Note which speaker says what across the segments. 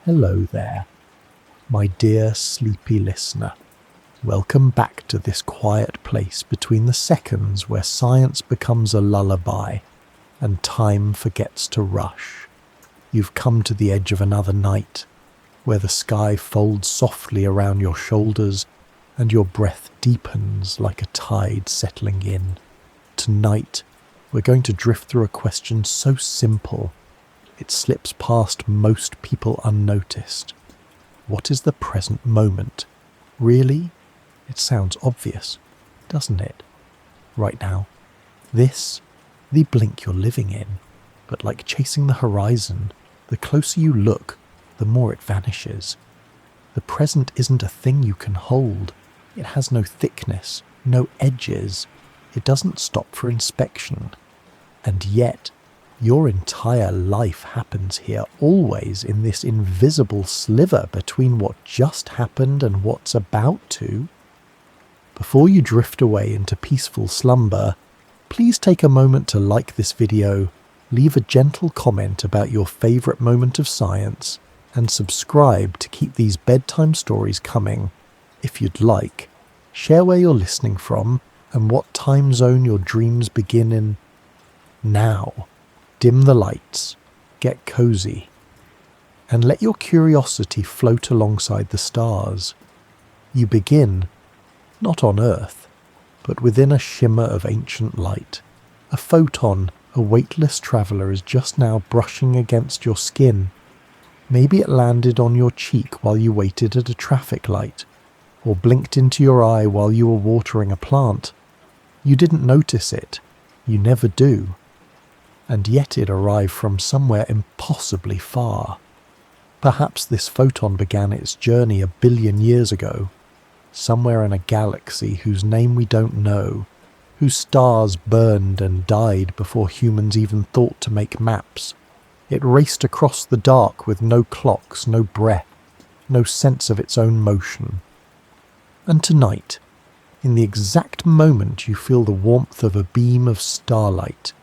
Speaker 1: Hello there, my dear sleepy listener. Welcome back to this quiet place between the seconds where science becomes a lullaby and time forgets to rush. You've come to the edge of another night, where the sky folds softly around your shoulders and your breath deepens like a tide settling in. Tonight, we're going to drift through a question so simple, it slips past most people unnoticed. What is the present moment? Really? It sounds obvious, doesn't it? Right now, this, the blink you're living in, but like chasing the horizon, the closer you look, the more it vanishes. The present isn't a thing you can hold. It has no thickness, no edges. It doesn't stop for inspection. And yet, your entire life happens here, always in this invisible sliver between what just happened and what's about to. Before you drift away into peaceful slumber, please take a moment to like this video, leave a gentle comment about your favourite moment of science, and subscribe to keep these bedtime stories coming. If you'd like, share where you're listening from and what time zone your dreams begin in. Now, dim the lights, get cozy, and let your curiosity float alongside the stars. You begin, not on Earth, but within a shimmer of ancient light. A photon, a weightless traveller, is just now brushing against your skin. Maybe it landed on your cheek while you waited at a traffic light, or blinked into your eye while you were watering a plant. You didn't notice it. You never do. And yet it arrived from somewhere impossibly far. Perhaps this photon began its journey 1 billion years ago, somewhere in a galaxy whose name we don't know, whose stars burned and died before humans even thought to make maps. It raced across the dark with no clocks, no breath, no sense of its own motion. And tonight, in the exact moment you feel the warmth of a beam of starlight,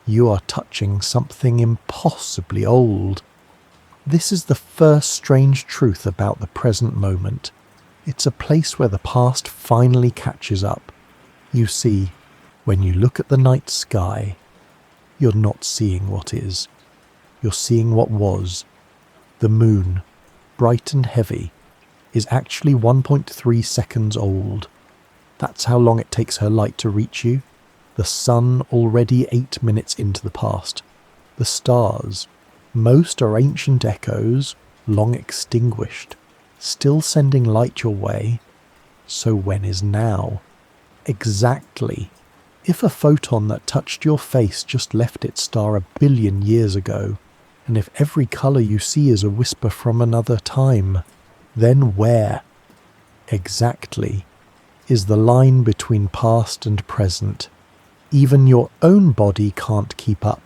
Speaker 1: you are touching something impossibly old. This is the first strange truth about the present moment. It's a place where the past finally catches up. You see, when you look at the night sky, you're not seeing what is. You're seeing what was. The moon, bright and heavy, is actually 1.3 seconds old. That's how long it takes her light to reach you. The sun already 8 minutes into the past. The stars, most are ancient echoes, long extinguished, still sending light your way. So when is now? Exactly. If a photon that touched your face just left its star 1 billion years ago, and if every colour you see is a whisper from another time, then where, exactly, is the line between past and present? Even your own body can't keep up.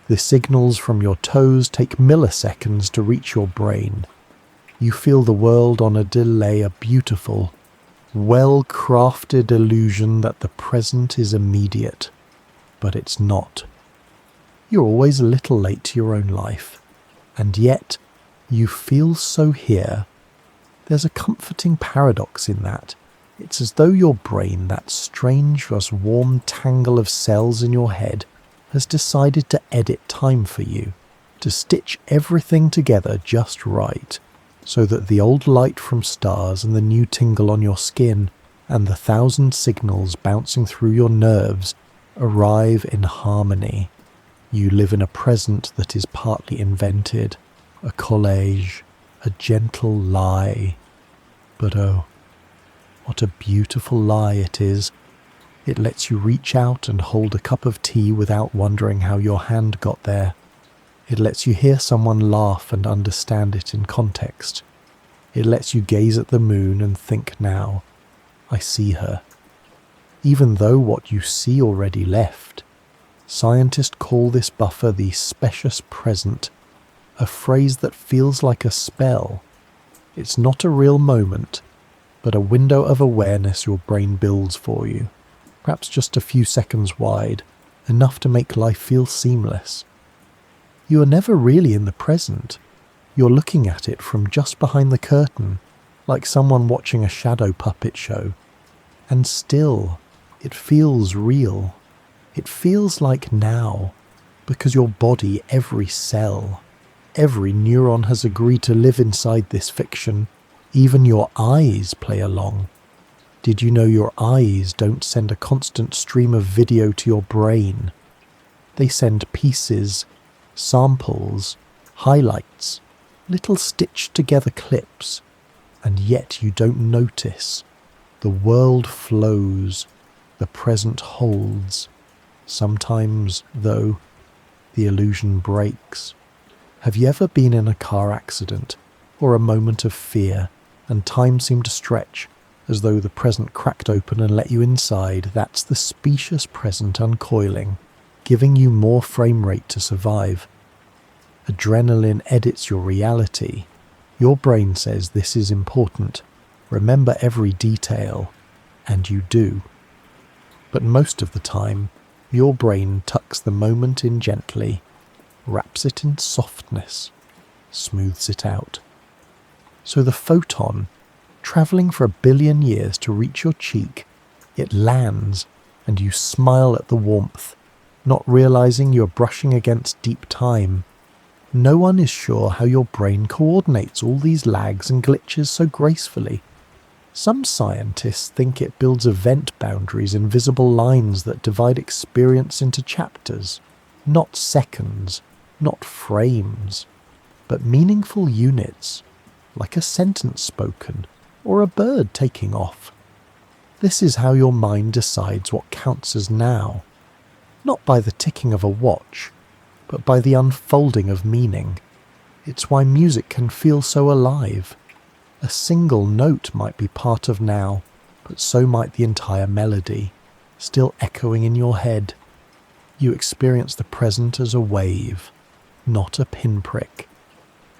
Speaker 1: The signals from your toes take milliseconds to reach your brain. You feel the world on a delay, a beautiful, well-crafted illusion that the present is immediate. But it's not. You're always a little late to your own life, and yet you feel so here. There's a comforting paradox in that. It's as though your brain, that strange, warm tangle of cells in your head, has decided to edit time for you, to stitch everything together just right, so that the old light from stars and the new tingle on your skin and the 1,000 signals bouncing through your nerves arrive in harmony. You live in a present that is partly invented, a collage, a gentle lie. But oh, what a beautiful lie it is. It lets you reach out and hold a cup of tea without wondering how your hand got there. It lets you hear someone laugh and understand it in context. It lets you gaze at the moon and think now, I see her. Even though what you see already left. Scientists call this buffer the specious present, a phrase that feels like a spell. It's not a real moment, but a window of awareness your brain builds for you, perhaps just a few seconds wide, enough to make life feel seamless. You are never really in the present. You're looking at it from just behind the curtain, like someone watching a shadow puppet show. And still, it feels real. It feels like now, because your body, every cell, every neuron has agreed to live inside this fiction. Even your eyes play along. Did you know your eyes don't send a constant stream of video to your brain? They send pieces, samples, highlights, little stitched together clips, and yet you don't notice. The world flows, the present holds. Sometimes, though, the illusion breaks. Have you ever been in a car accident or a moment of fear and time seemed to stretch as though the present cracked open and let you inside? That's the specious present uncoiling, giving you more frame rate to survive. Adrenaline edits your reality. Your brain says this is important. Remember every detail, and you do. But most of the time, your brain tucks the moment in gently, wraps it in softness, smooths it out. So the photon, travelling for 1 billion years to reach your cheek, it lands, and you smile at the warmth, not realizing you're brushing against deep time. No one is sure how your brain coordinates all these lags and glitches so gracefully. Some scientists think it builds event boundaries, invisible lines that divide experience into chapters, not seconds, not frames, but meaningful units, like a sentence spoken or a bird taking off. This is how your mind decides what counts as now, not by the ticking of a watch, but by the unfolding of meaning. It's why music can feel so alive. A single note might be part of now, but so might the entire melody, still echoing in your head. You experience the present as a wave, not a pinprick.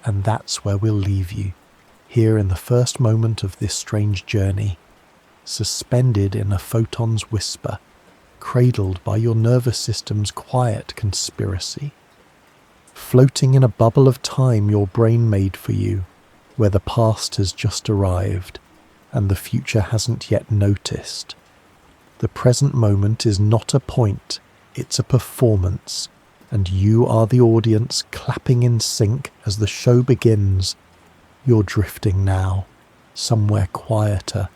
Speaker 1: And that's where we'll leave you, here in the first moment of this strange journey, suspended in a photon's whisper, cradled by your nervous system's quiet conspiracy. Floating in a bubble of time your brain made for you, where the past has just arrived and the future hasn't yet noticed. The present moment is not a point, it's a performance, and you are the audience clapping in sync as the show begins. You're drifting now, somewhere quieter.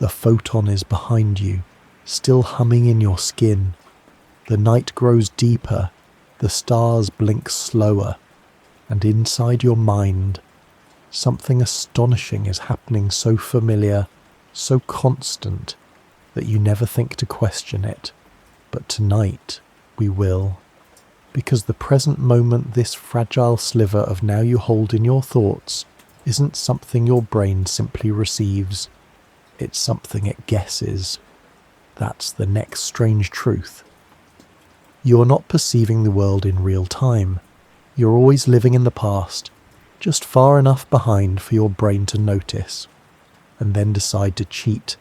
Speaker 1: The photon is behind you, still humming in your skin. The night grows deeper, the stars blink slower, and inside your mind, something astonishing is happening, so familiar, so constant, that you never think to question it. But tonight, we will. Because the present moment, this fragile sliver of now you hold in your thoughts, isn't something your brain simply receives. It's something it guesses. That's the next strange truth. You're not perceiving the world in real time. You're always living in the past, just far enough behind for your brain to notice, and then decide to cheat.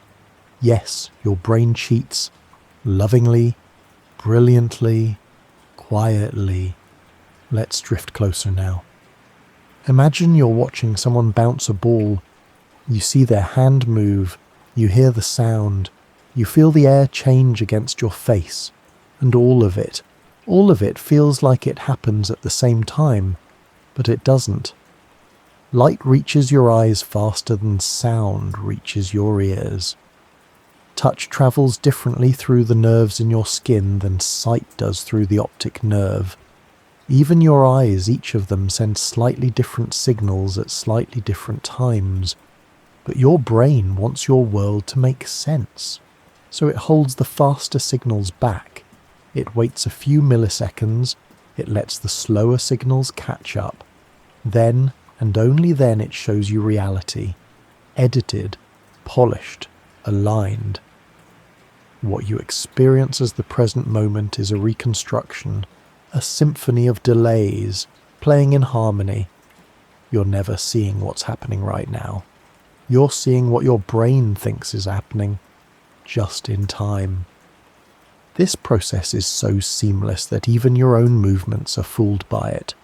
Speaker 1: Yes, your brain cheats, lovingly, brilliantly, quietly. Let's drift closer now. Imagine you're watching someone bounce a ball. You see their hand move, you hear the sound, you feel the air change against your face, and all of it feels like it happens at the same time, but it doesn't. Light reaches your eyes faster than sound reaches your ears. Touch travels differently through the nerves in your skin than sight does through the optic nerve. Even your eyes, each of them, send slightly different signals at slightly different times. But your brain wants your world to make sense, so it holds the faster signals back. It waits a few milliseconds, it lets the slower signals catch up. Then, and only then, it shows you reality, edited, polished, aligned. What you experience as the present moment is a reconstruction, a symphony of delays, playing in harmony. You're never seeing what's happening right now. You're seeing what your brain thinks is happening, just in time. This process is so seamless that even your own movements are fooled by it.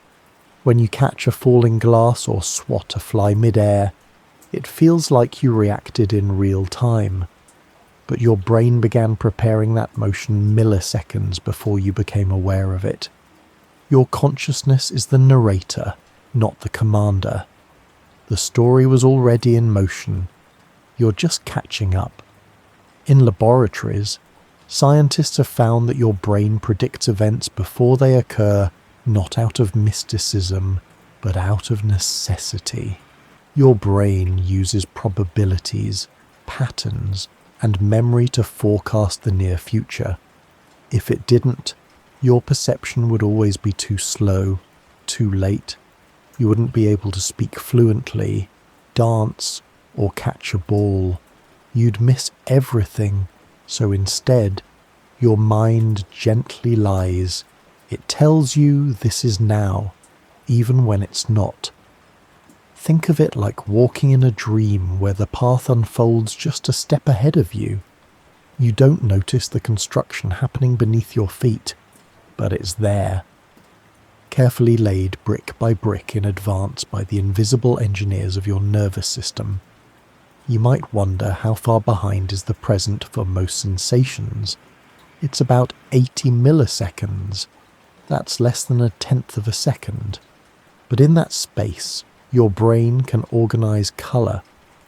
Speaker 1: When you catch a falling glass or swat a fly mid-air, it feels like you reacted in real time, but your brain began preparing that motion milliseconds before you became aware of it. Your consciousness is the narrator, not the commander. The story was already in motion. You're just catching up. In laboratories, scientists have found that your brain predicts events before they occur, not out of mysticism, but out of necessity. Your brain uses probabilities, patterns, and memory to forecast the near future. If it didn't, your perception would always be too slow, too late. You wouldn't be able to speak fluently, dance, or catch a ball. You'd miss everything, so instead, your mind gently lies. It tells you this is now, even when it's not. Think of it like walking in a dream where the path unfolds just a step ahead of you. You don't notice the construction happening beneath your feet, but it's there, carefully laid brick by brick in advance by the invisible engineers of your nervous system. You might wonder how far behind is the present for most sensations. It's about 80 milliseconds. That's less than 1/10 of a second. But in that space, your brain can organize color,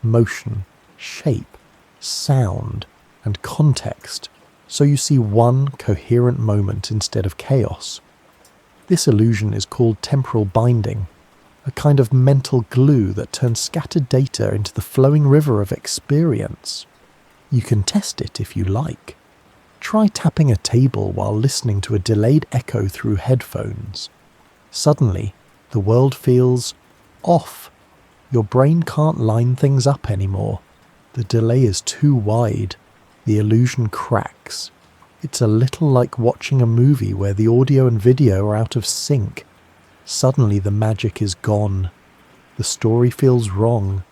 Speaker 1: motion, shape, sound, and context, so you see one coherent moment instead of chaos. This illusion is called temporal binding, a kind of mental glue that turns scattered data into the flowing river of experience. You can test it if you like. Try tapping a table while listening to a delayed echo through headphones. Suddenly, the world feels off. Your brain can't line things up anymore. The delay is too wide. The illusion cracks. It's a little like watching a movie where the audio and video are out of sync. Suddenly the magic is gone. The story feels wrong.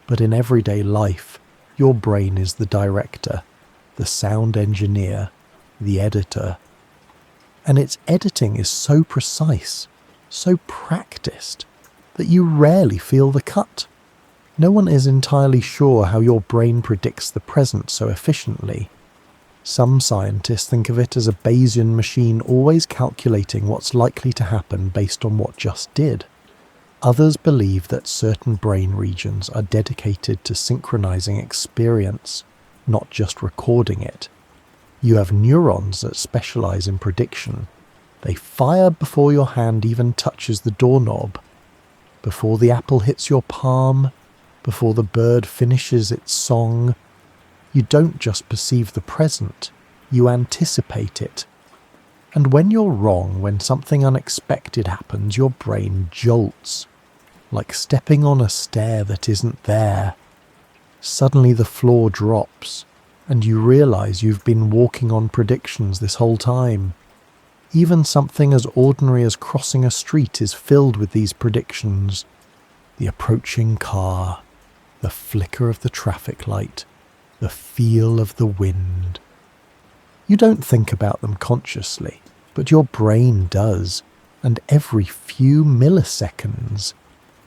Speaker 1: But in everyday life, your brain is the director, the sound engineer, the editor. And its editing is so precise, so practiced, that you rarely feel the cut. No one is entirely sure how your brain predicts the present so efficiently. Some scientists think of it as a Bayesian machine always calculating what's likely to happen based on what just did. Others believe that certain brain regions are dedicated to synchronizing experience, not just recording it. You have neurons that specialize in prediction. They fire before your hand even touches the doorknob, before the apple hits your palm, before the bird finishes its song. You don't just perceive the present, you anticipate it. And when you're wrong, when something unexpected happens, your brain jolts, like stepping on a stair that isn't there. Suddenly the floor drops, and you realize you've been walking on predictions this whole time. Even something as ordinary as crossing a street is filled with these predictions. The approaching car, the flicker of the traffic light, the feel of the wind. You don't think about them consciously, but your brain does, and every few milliseconds,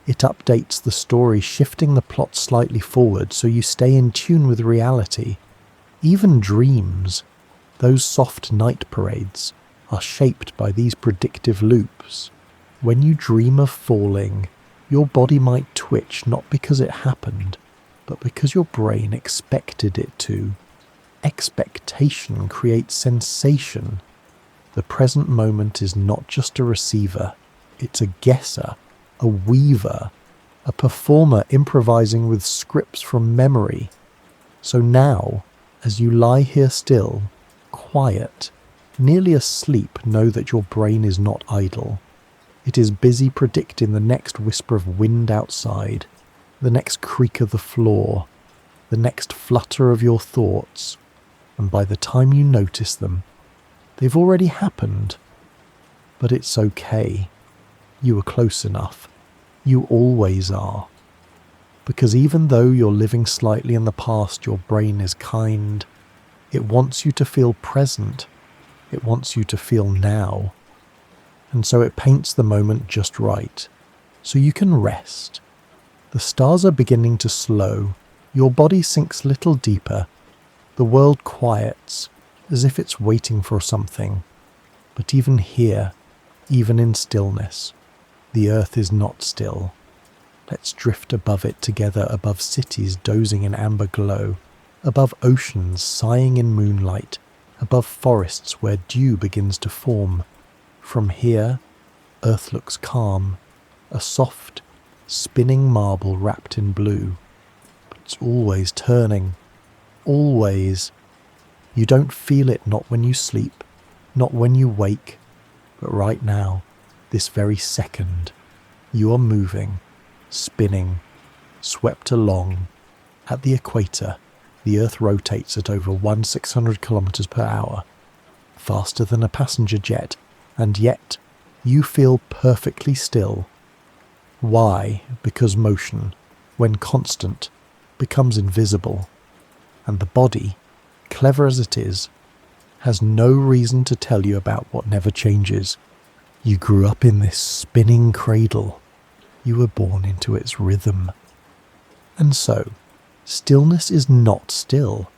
Speaker 1: it updates the story, shifting the plot slightly forward so you stay in tune with reality. Even dreams, those soft night parades, are shaped by these predictive loops. When you dream of falling, your body might twitch not because it happened, but because your brain expected it to. Expectation creates sensation. The present moment is not just a receiver, it's a guesser, a weaver, a performer improvising with scripts from memory. So now, as you lie here still, quiet, nearly asleep, know that your brain is not idle. It is busy predicting the next whisper of wind outside, the next creak of the floor, the next flutter of your thoughts, and by the time you notice them, they've already happened. But it's okay. You were close enough. You always are. Because even though you're living slightly in the past, your brain is kind. It wants you to feel present. It wants you to feel now. and so it paints the moment just right, so you can rest. The stars are beginning to slow, your body sinks a little deeper, the world quiets, as if it's waiting for something. But even here, even in stillness, the earth is not still. Let's drift above it together, above cities dozing in amber glow, above oceans sighing in moonlight, above forests where dew begins to form. From here, earth looks calm, a soft, spinning marble wrapped in blue. But it's always turning, always. You don't feel it, not when you sleep, not when you wake, but right now, this very second, you are moving, spinning, swept along. At the equator, the Earth rotates at over 1,600 kilometers per hour, faster than a passenger jet, and yet you feel perfectly still. Why? Because motion, when constant, becomes invisible, and the body, clever as it is, has no reason to tell you about what never changes. You grew up in this spinning cradle. You were born into its rhythm. And so, stillness is not still.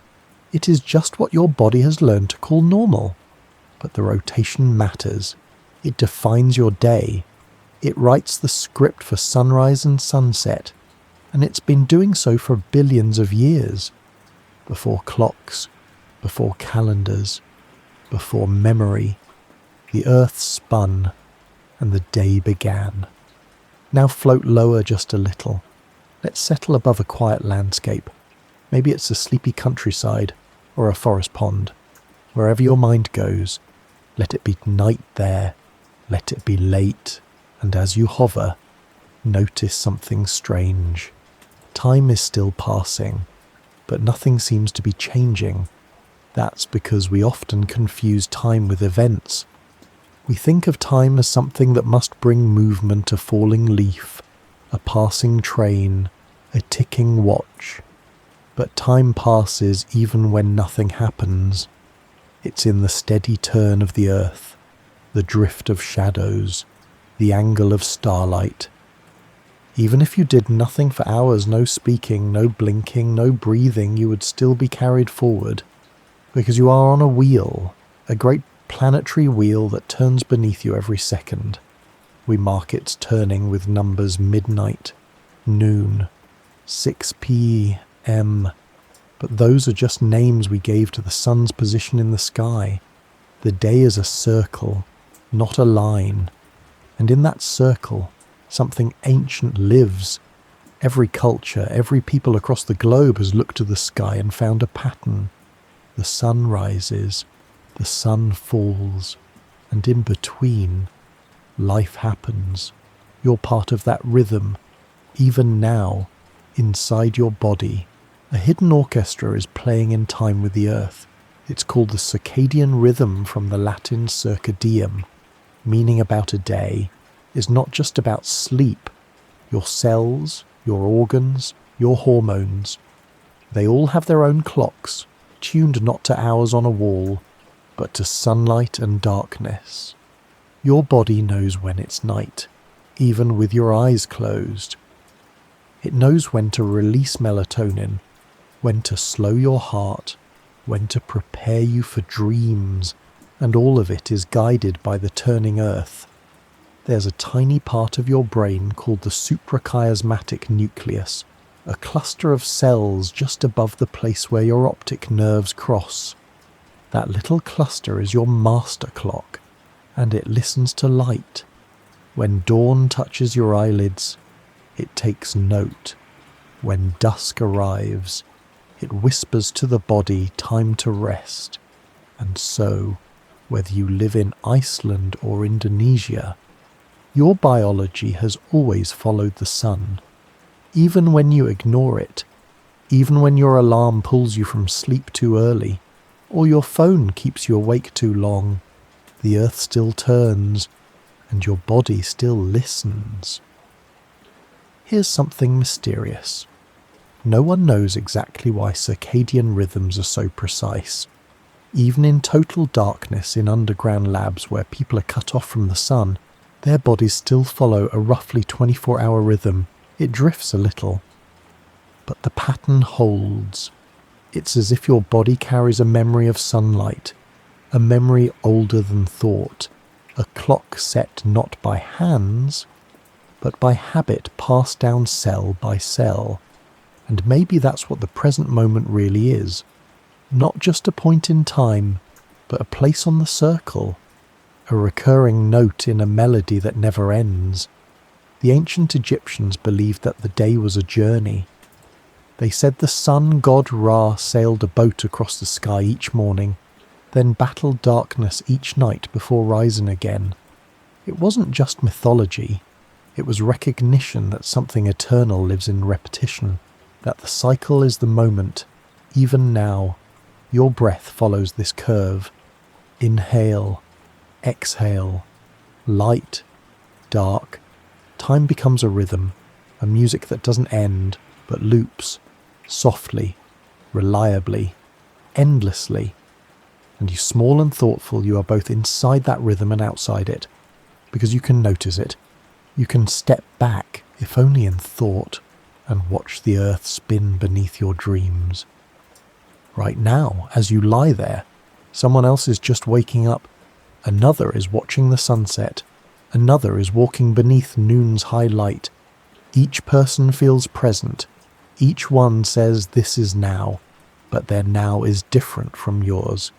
Speaker 1: It is just what your body has learned to call normal. But the rotation matters. It defines your day. It writes the script for sunrise and sunset. And it's been doing so for billions of years. Before clocks, before calendars, before memory, the earth spun and the day began. Now float lower just a little. Let's settle above a quiet landscape. Maybe it's a sleepy countryside or a forest pond. Wherever your mind goes, let it be night there. Let it be late. And as you hover, notice something strange. Time is still passing, but nothing seems to be changing. That's because we often confuse time with events. We think of time as something that must bring movement, a falling leaf, a passing train, a ticking watch. But time passes even when nothing happens. It's in the steady turn of the earth, the drift of shadows, the angle of starlight. Even if you did nothing for hours, no speaking, no blinking, no breathing, you would still be carried forward. Because you are on a wheel, a great planetary wheel that turns beneath you every second. We mark its turning with numbers midnight, noon, 6 p.m. But those are just names we gave to the sun's position in the sky. The day is a circle, not a line. And in that circle, something ancient lives. Every culture, every people across the globe has looked to the sky and found a pattern. The sun rises, the sun falls, and in between, life happens. You're part of that rhythm. Even now, inside your body, a hidden orchestra is playing in time with the earth. It's called the circadian rhythm, from the Latin circadium, meaning about a day, is not just about sleep. Your cells, your organs, your hormones, they all have their own clocks, tuned not to hours on a wall, but to sunlight and darkness. Your body knows when it's night, even with your eyes closed. It knows when to release melatonin, when to slow your heart, when to prepare you for dreams, and all of it is guided by the turning earth. There's a tiny part of your brain called the suprachiasmatic nucleus, a cluster of cells just above the place where your optic nerves cross. That little cluster is your master clock, and it listens to light. When dawn touches your eyelids, it takes note. When dusk arrives, it whispers to the body time to rest. And so, whether you live in Iceland or Indonesia, your biology has always followed the sun. Even when you ignore it, even when your alarm pulls you from sleep too early, or your phone keeps you awake too long, the earth still turns, and your body still listens. Here's something mysterious. No one knows exactly why circadian rhythms are so precise. Even in total darkness in underground labs where people are cut off from the sun, their bodies still follow a roughly 24-hour rhythm. It drifts a little, but the pattern holds. It's as if your body carries a memory of sunlight, a memory older than thought, a clock set not by hands, but by habit passed down cell by cell. And maybe that's what the present moment really is. Not just a point in time, but a place on the circle, a recurring note in a melody that never ends. The ancient Egyptians believed that the day was a journey. They said the sun god Ra sailed a boat across the sky each morning, then battled darkness each night before rising again. It wasn't just mythology, it was recognition that something eternal lives in repetition, that the cycle is the moment. Even now, your breath follows this curve. Inhale, exhale, light, dark. Time becomes a rhythm, a music that doesn't end, but loops, softly, reliably, endlessly. And you small and thoughtful, you are both inside that rhythm and outside it, because you can notice it. You can step back, if only in thought, and watch the earth spin beneath your dreams. Right now, as you lie there, someone else is just waking up. Another is watching the sunset. Another is walking beneath noon's high light. Each person feels present. Each one says this is now, but their now is different from yours.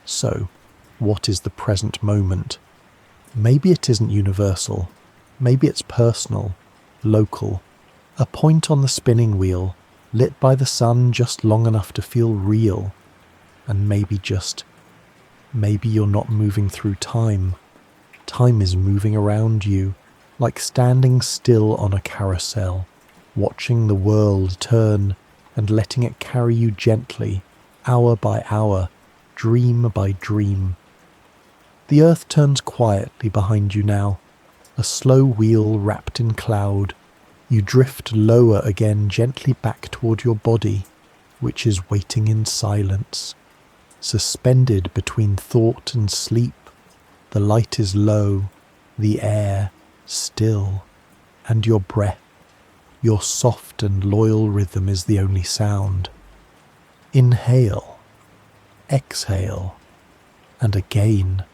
Speaker 1: So, what is the present moment? Maybe it isn't universal. Maybe it's personal, local. A point on the spinning wheel, lit by the sun just long enough to feel real. And maybe you're not moving through time. Time is moving around you, like standing still on a carousel, watching the world turn and letting it carry you gently, hour by hour, dream by dream. The earth turns quietly behind you now, a slow wheel wrapped in cloud. You drift lower again, gently back toward your body, which is waiting in silence. Suspended between thought and sleep, the light is low, the air still, and your breath, your soft and loyal rhythm is the only sound. Inhale, exhale, and again.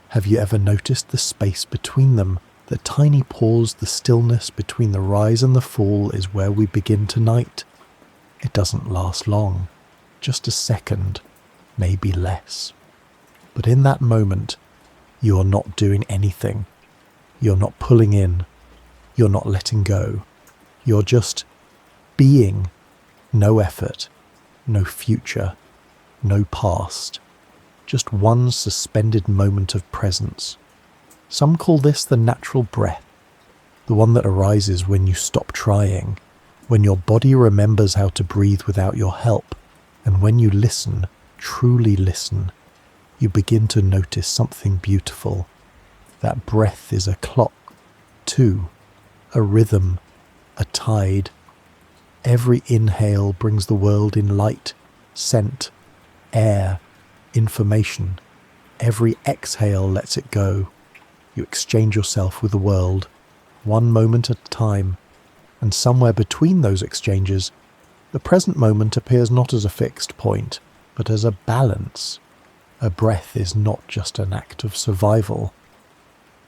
Speaker 1: Have you ever noticed the space between them? The tiny pause, the stillness between the rise and the fall is where we begin tonight. It doesn't last long, just a second, maybe less. But in that moment, you are not doing anything. You're not pulling in. You're not letting go. You're just being. No effort, no future, no past. Just one suspended moment of presence. Some call this the natural breath, the one that arises when you stop trying, when your body remembers how to breathe without your help, and when you listen, truly listen, you begin to notice something beautiful. That breath is a clock, too, a rhythm, a tide. Every inhale brings the world in light, scent, air, information. Every exhale lets it go. You exchange yourself with the world, one moment at a time, and somewhere between those exchanges, the present moment appears not as a fixed point, but as a balance. A breath is not just an act of survival.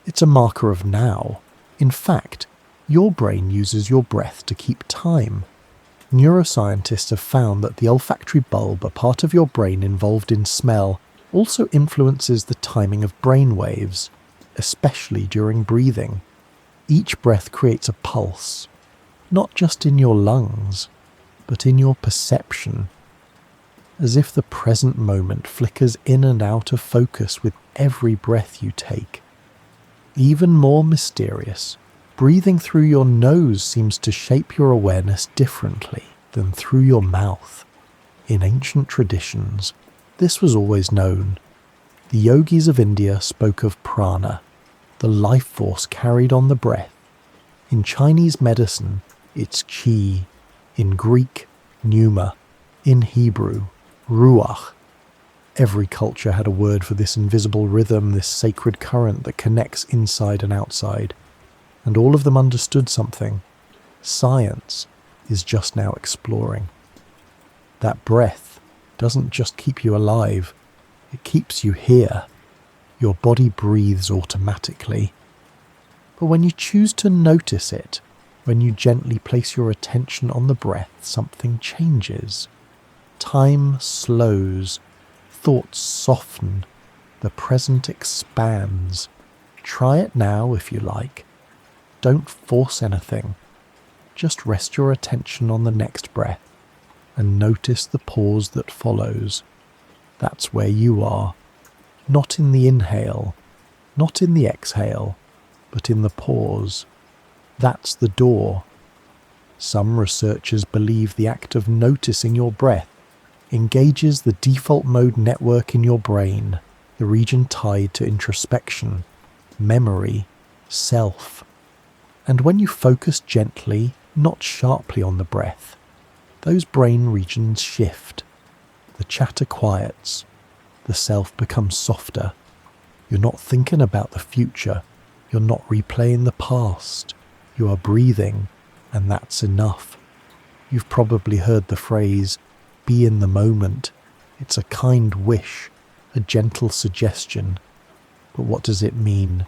Speaker 1: It's a marker of now. In fact, your brain uses your breath to keep time. Neuroscientists have found that the olfactory bulb, a part of your brain involved in smell, also influences the timing of brain waves, especially during breathing. Each breath creates a pulse, not just in your lungs, but in your perception, as if the present moment flickers in and out of focus with every breath you take. Even more mysterious, breathing through your nose seems to shape your awareness differently than through your mouth. In ancient traditions, this was always known. The yogis of India spoke of prana, the life force carried on the breath. In Chinese medicine, it's qi. In Greek, pneuma. In Hebrew, ruach. Every culture had a word for this invisible rhythm, this sacred current that connects inside and outside. And all of them understood something. Science is just now exploring. That breath doesn't just keep you alive, it keeps you here. Your body breathes automatically. But when you choose to notice it, when you gently place your attention on the breath, something changes. Time slows, thoughts soften, the present expands. Try it now if you like. Don't force anything. Just rest your attention on the next breath and notice the pause that follows. That's where you are. Not in the inhale, not in the exhale, but in the pause. That's the door. Some researchers believe the act of noticing your breath engages the default mode network in your brain, the region tied to introspection, memory, self. And when you focus gently, not sharply on the breath, those brain regions shift. The chatter quiets. The self becomes softer. You're not thinking about the future. You're not replaying the past. You are breathing, and that's enough. You've probably heard the phrase, be in the moment. It's a kind wish, a gentle suggestion. But what does it mean?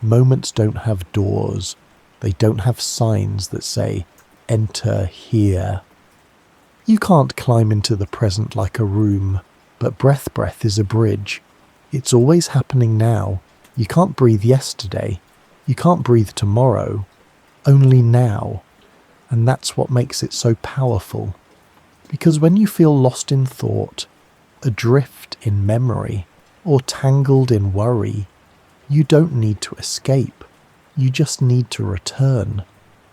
Speaker 1: Moments don't have doors. They don't have signs that say, enter here. You can't climb into the present like a room, but breath is a bridge. It's always happening now. You can't breathe yesterday. You can't breathe tomorrow. Only now. And that's what makes it so powerful. Because when you feel lost in thought, adrift in memory, or tangled in worry, you don't need to escape. You just need to return,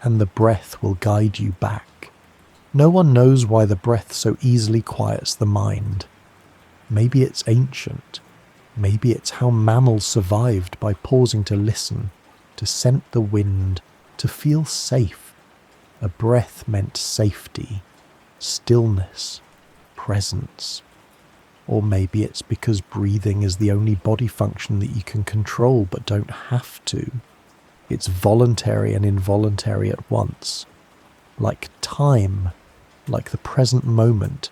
Speaker 1: and the breath will guide you back. No one knows why the breath so easily quiets the mind. Maybe it's ancient. Maybe it's how mammals survived by pausing to listen, to scent the wind, to feel safe. A breath meant safety, stillness, presence. Or maybe it's because breathing is the only body function that you can control but don't have to. It's voluntary and involuntary at once. Like time, like the present moment.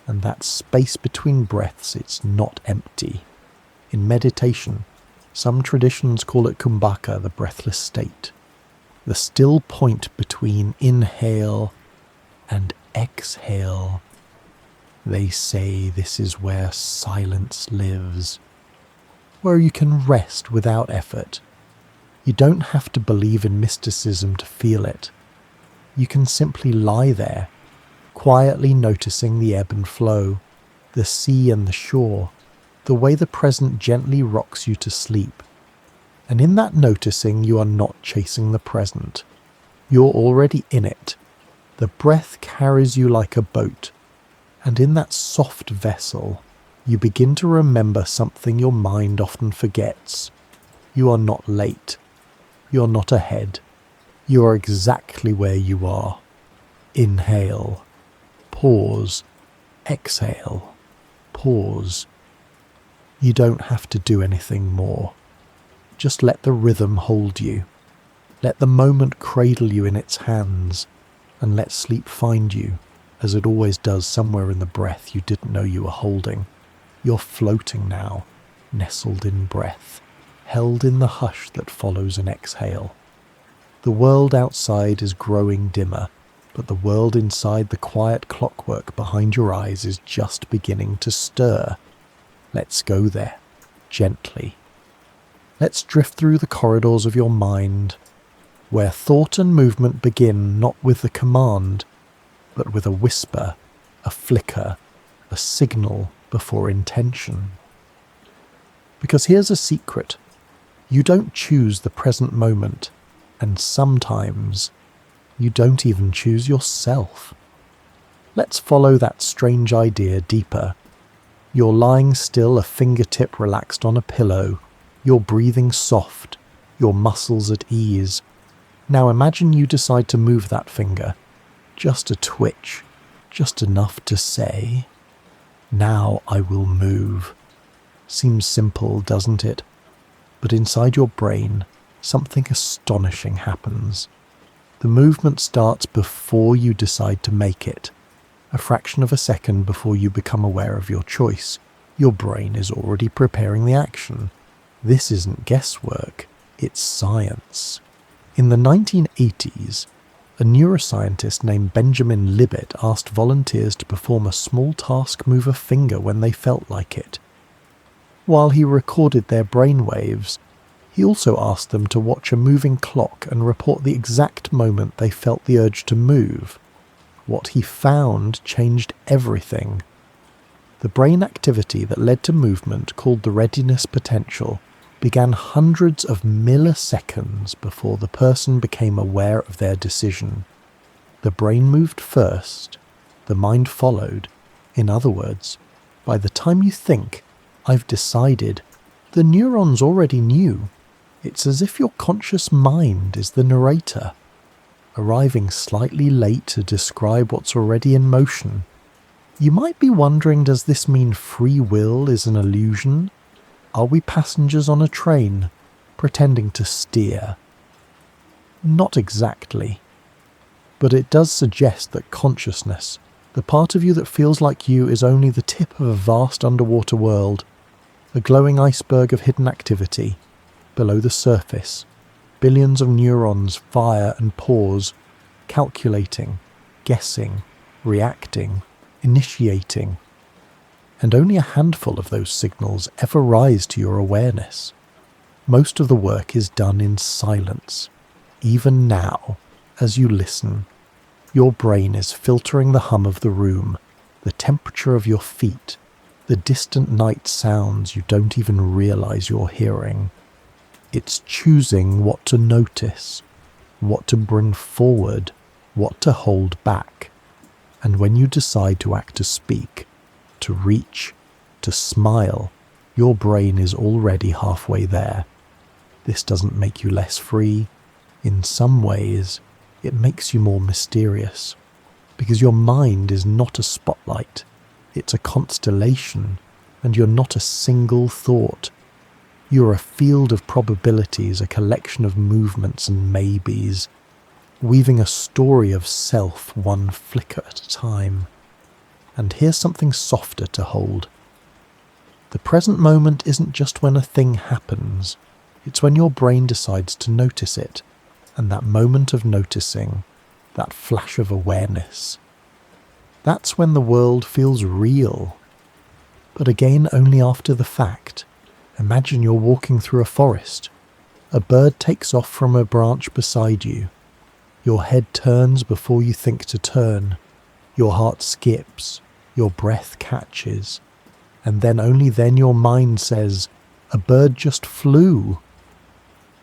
Speaker 1: And that space between breaths, it's not empty. In meditation, some traditions call it kumbhaka, the breathless state. The still point between inhale and exhale. They say this is where silence lives, where you can rest without effort. You don't have to believe in mysticism to feel it. You can simply lie there, quietly noticing the ebb and flow, the sea and the shore, the way the present gently rocks you to sleep. And in that noticing, you are not chasing the present. You're already in it. The breath carries you like a boat. And in that soft vessel, you begin to remember something your mind often forgets. You are not late. You're not ahead. You are exactly where you are. Inhale. Pause. Exhale. Pause. You don't have to do anything more. Just let the rhythm hold you. Let the moment cradle you in its hands, and let sleep find you, as it always does somewhere in the breath you didn't know you were holding. You're floating now, nestled in breath, held in the hush that follows an exhale. The world outside is growing dimmer, but the world inside the quiet clockwork behind your eyes is just beginning to stir. Let's go there, gently. Let's drift through the corridors of your mind, where thought and movement begin not with the command, but with a whisper, a flicker, a signal before intention. Because here's a secret. You don't choose the present moment, and sometimes you don't even choose yourself. Let's follow that strange idea deeper. You're lying still, a fingertip relaxed on a pillow. You're breathing soft, your muscles at ease. Now imagine you decide to move that finger. Just a twitch, just enough to say, Now I will move. Seems simple, doesn't it? But inside your brain, something astonishing happens. The movement starts before you decide to make it. A fraction of a second before you become aware of your choice, your brain is already preparing the action. This isn't guesswork, it's science. In the 1980s, a neuroscientist named Benjamin Libet asked volunteers to perform a small task, move a finger when they felt like it. While he recorded their brain waves, he also asked them to watch a moving clock and report the exact moment they felt the urge to move. What he found changed everything. The brain activity that led to movement, called the readiness potential, began hundreds of milliseconds before the person became aware of their decision. The brain moved first, the mind followed. In other words, by the time you think, "I've decided," the neurons already knew. It's as if your conscious mind is the narrator, arriving slightly late to describe what's already in motion. You might be wondering, does this mean free will is an illusion? Are we passengers on a train, pretending to steer? Not exactly. But it does suggest that consciousness, the part of you that feels like you, is only the tip of a vast underwater world, a glowing iceberg of hidden activity. Below the surface, billions of neurons fire and pause, calculating, guessing, reacting, initiating. And only a handful of those signals ever rise to your awareness. Most of the work is done in silence. Even now, as you listen, your brain is filtering the hum of the room, the temperature of your feet, the distant night sounds you don't even realize you're hearing. It's choosing what to notice, what to bring forward, what to hold back. And when you decide to act, to speak, to reach, to smile, your brain is already halfway there. This doesn't make you less free. In some ways, it makes you more mysterious, because your mind is not a spotlight, it's a constellation, and you're not a single thought. You're a field of probabilities, a collection of movements and maybes, weaving a story of self one flicker at a time. And here's something softer to hold. The present moment isn't just when a thing happens, it's when your brain decides to notice it, and that moment of noticing, that flash of awareness. That's when the world feels real. But again, only after the fact. Imagine you're walking through a forest. A bird takes off from a branch beside you. Your head turns before you think to turn. Your heart skips. Your breath catches. And then only then your mind says, "A bird just flew."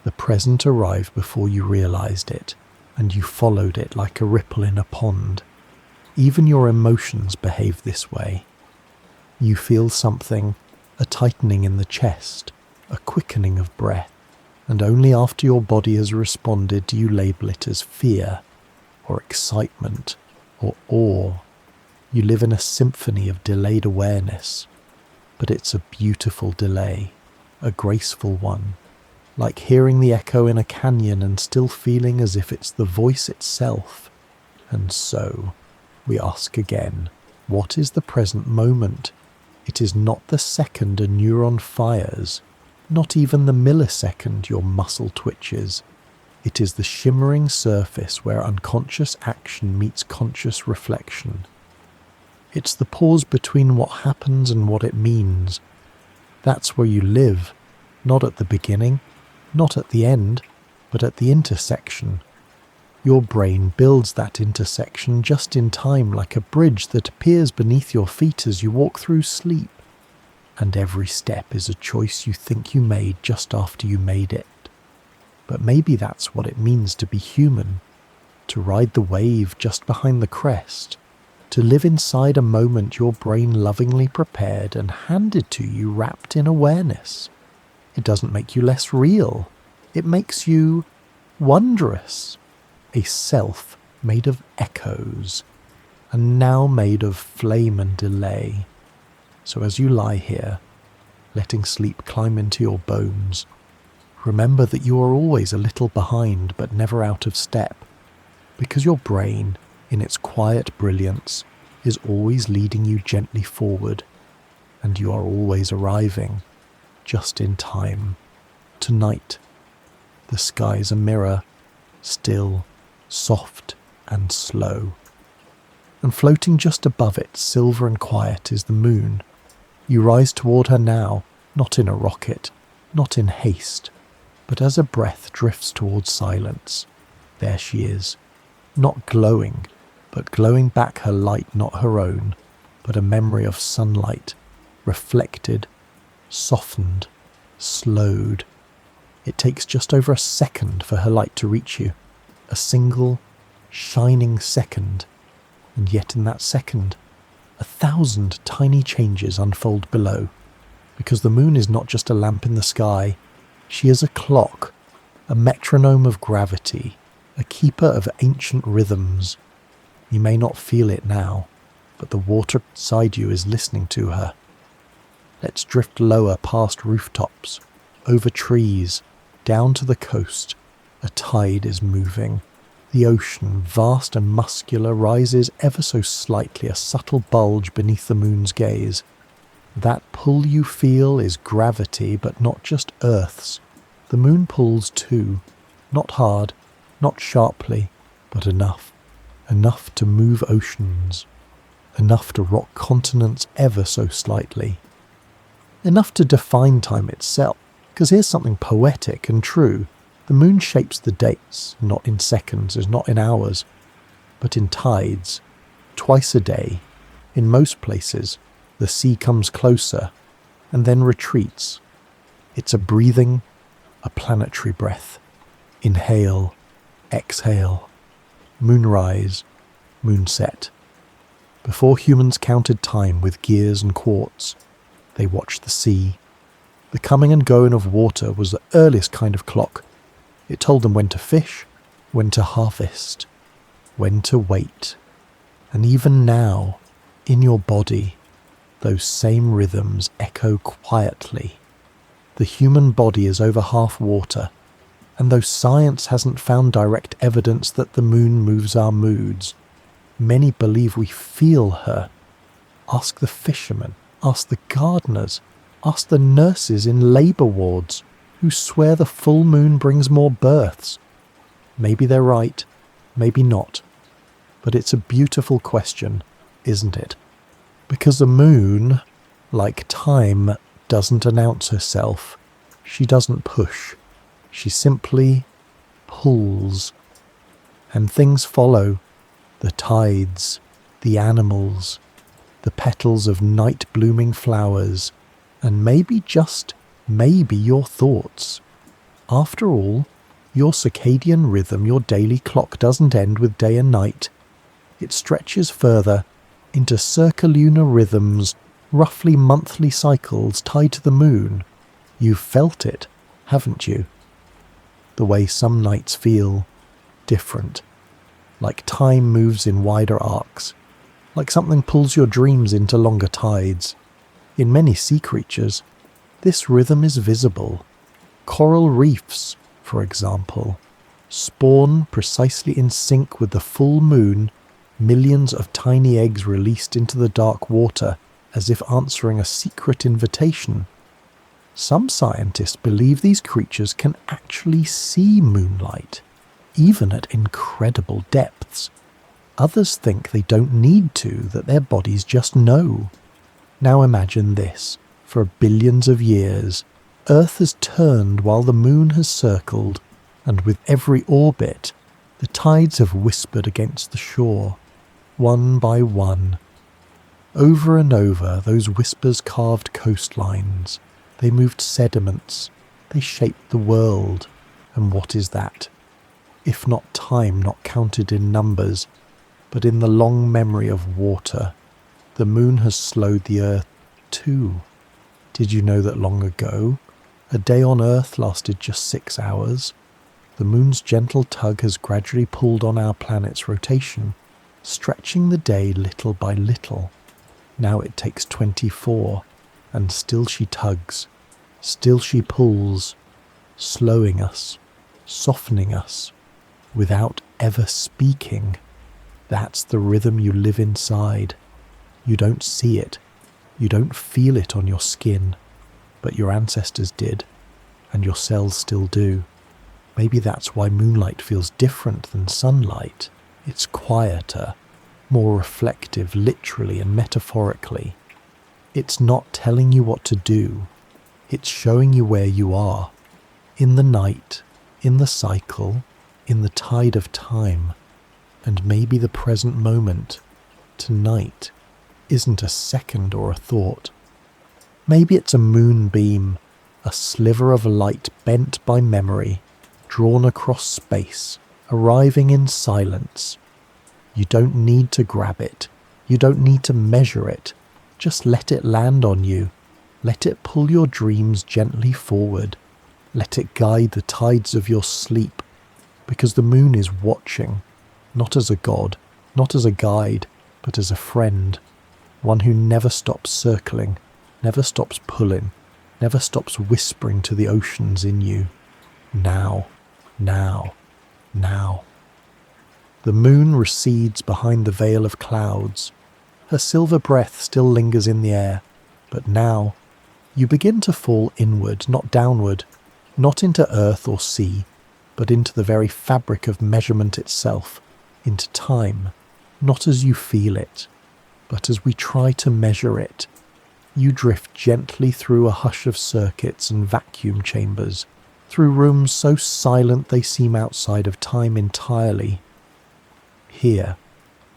Speaker 1: The present arrived before you realized it, and you followed it like a ripple in a pond. Even your emotions behave this way. You feel something, a tightening in the chest, a quickening of breath, and only after your body has responded do you label it as fear, or excitement, or awe. You live in a symphony of delayed awareness, but it's a beautiful delay, a graceful one, like hearing the echo in a canyon and still feeling as if it's the voice itself. And so, we ask again, what is the present moment? It is not the second a neuron fires, not even the millisecond your muscle twitches. It is the shimmering surface where unconscious action meets conscious reflection. It's the pause between what happens and what it means. That's where you live, not at the beginning, not at the end, but at the intersection. Your brain builds that intersection just in time, like a bridge that appears beneath your feet as you walk through sleep. And every step is a choice you think you made just after you made it. But maybe that's what it means to be human, to ride the wave just behind the crest, to live inside a moment your brain lovingly prepared and handed to you wrapped in awareness. It doesn't make you less real. It makes you wondrous. A self made of echoes, and now made of flame and delay. So as you lie here, letting sleep climb into your bones, remember that you are always a little behind but never out of step, because your brain, in its quiet brilliance, is always leading you gently forward, and you are always arriving, just in time. Tonight, the sky's a mirror, still, soft and slow. And floating just above it, silver and quiet, is the moon. You rise toward her now, not in a rocket, not in haste, but as a breath drifts towards silence. There she is, not glowing, but glowing back her light, not her own, but a memory of sunlight, reflected, softened, slowed. It takes just over a second for her light to reach you, a single, shining second, and yet in that second, 1,000 tiny changes unfold below, because the moon is not just a lamp in the sky, she is a clock, a metronome of gravity, a keeper of ancient rhythms. You may not feel it now, but the water beside you is listening to her. Let's drift lower past rooftops, over trees, down to the coast. A tide is moving. The ocean, vast and muscular, rises ever so slightly, a subtle bulge beneath the moon's gaze. That pull you feel is gravity, but not just Earth's. The moon pulls too, not hard, not sharply, but enough. Enough to move oceans. Enough to rock continents ever so slightly. Enough to define time itself, because here's something poetic and true. The moon shapes the dates, not in seconds, not in hours, but in tides. Twice a day, in most places, the sea comes closer and then retreats. It's a breathing, a planetary breath. Inhale, exhale, moonrise, moonset. Before humans counted time with gears and quartz, they watched the sea. The coming and going of water was the earliest kind of clock. It told them when to fish, when to harvest, when to wait. And even now, in your body, those same rhythms echo quietly. The human body is over half water, and though science hasn't found direct evidence that the moon moves our moods, many believe we feel her. Ask the fishermen, ask the gardeners, ask the nurses in labour wards, who swear the full moon brings more births. Maybe they're right, maybe not. But it's a beautiful question, isn't it? Because the moon, like time, doesn't announce herself. She doesn't push. She simply pulls. And things follow. The tides, the animals, the petals of night-blooming flowers, and maybe, just maybe, your thoughts. After all, your circadian rhythm, your daily clock, doesn't end with day and night. It stretches further into circulunar rhythms, roughly monthly cycles tied to the moon. You've felt it, haven't you? The way some nights feel different, like time moves in wider arcs, like something pulls your dreams into longer tides. In many sea creatures, this rhythm is visible. Coral reefs, for example, spawn precisely in sync with the full moon, millions of tiny eggs released into the dark water as if answering a secret invitation. Some scientists believe these creatures can actually see moonlight, even at incredible depths. Others think they don't need to, that their bodies just know. Now imagine this. For billions of years, Earth has turned while the moon has circled, and with every orbit, the tides have whispered against the shore, one by one. Over and over, those whispers carved coastlines. They moved sediments. They shaped the world. And what is that? If not time not counted in numbers, but in the long memory of water. The moon has slowed the Earth too. Did you know that long ago, a day on Earth lasted just 6 hours? The moon's gentle tug has gradually pulled on our planet's rotation, stretching the day little by little. Now it takes 24, and still she tugs, still she pulls, slowing us, softening us, without ever speaking. That's the rhythm you live inside. You don't see it, you don't feel it on your skin, but your ancestors did, and your cells still do. Maybe that's why moonlight feels different than sunlight. It's quieter, more reflective, literally and metaphorically. It's not telling you what to do, it's showing you where you are, in the night, in the cycle, in the tide of time. And maybe the present moment, tonight, isn't a second or a thought. Maybe it's a moonbeam, a sliver of light bent by memory, drawn across space, arriving in silence. You don't need to grab it. You don't need to measure it. Just let it land on you. Let it pull your dreams gently forward. Let it guide the tides of your sleep. Because the moon is watching, not as a god, not as a guide, but as a friend. One who never stops circling, never stops pulling, never stops whispering to the oceans in you. Now, now, now. The moon recedes behind the veil of clouds. Her silver breath still lingers in the air, but now you begin to fall inward, not downward, not into earth or sea, but into the very fabric of measurement itself, into time, not as you feel it, but as we try to measure it. You drift gently through a hush of circuits and vacuum chambers, through rooms so silent they seem outside of time entirely. Here,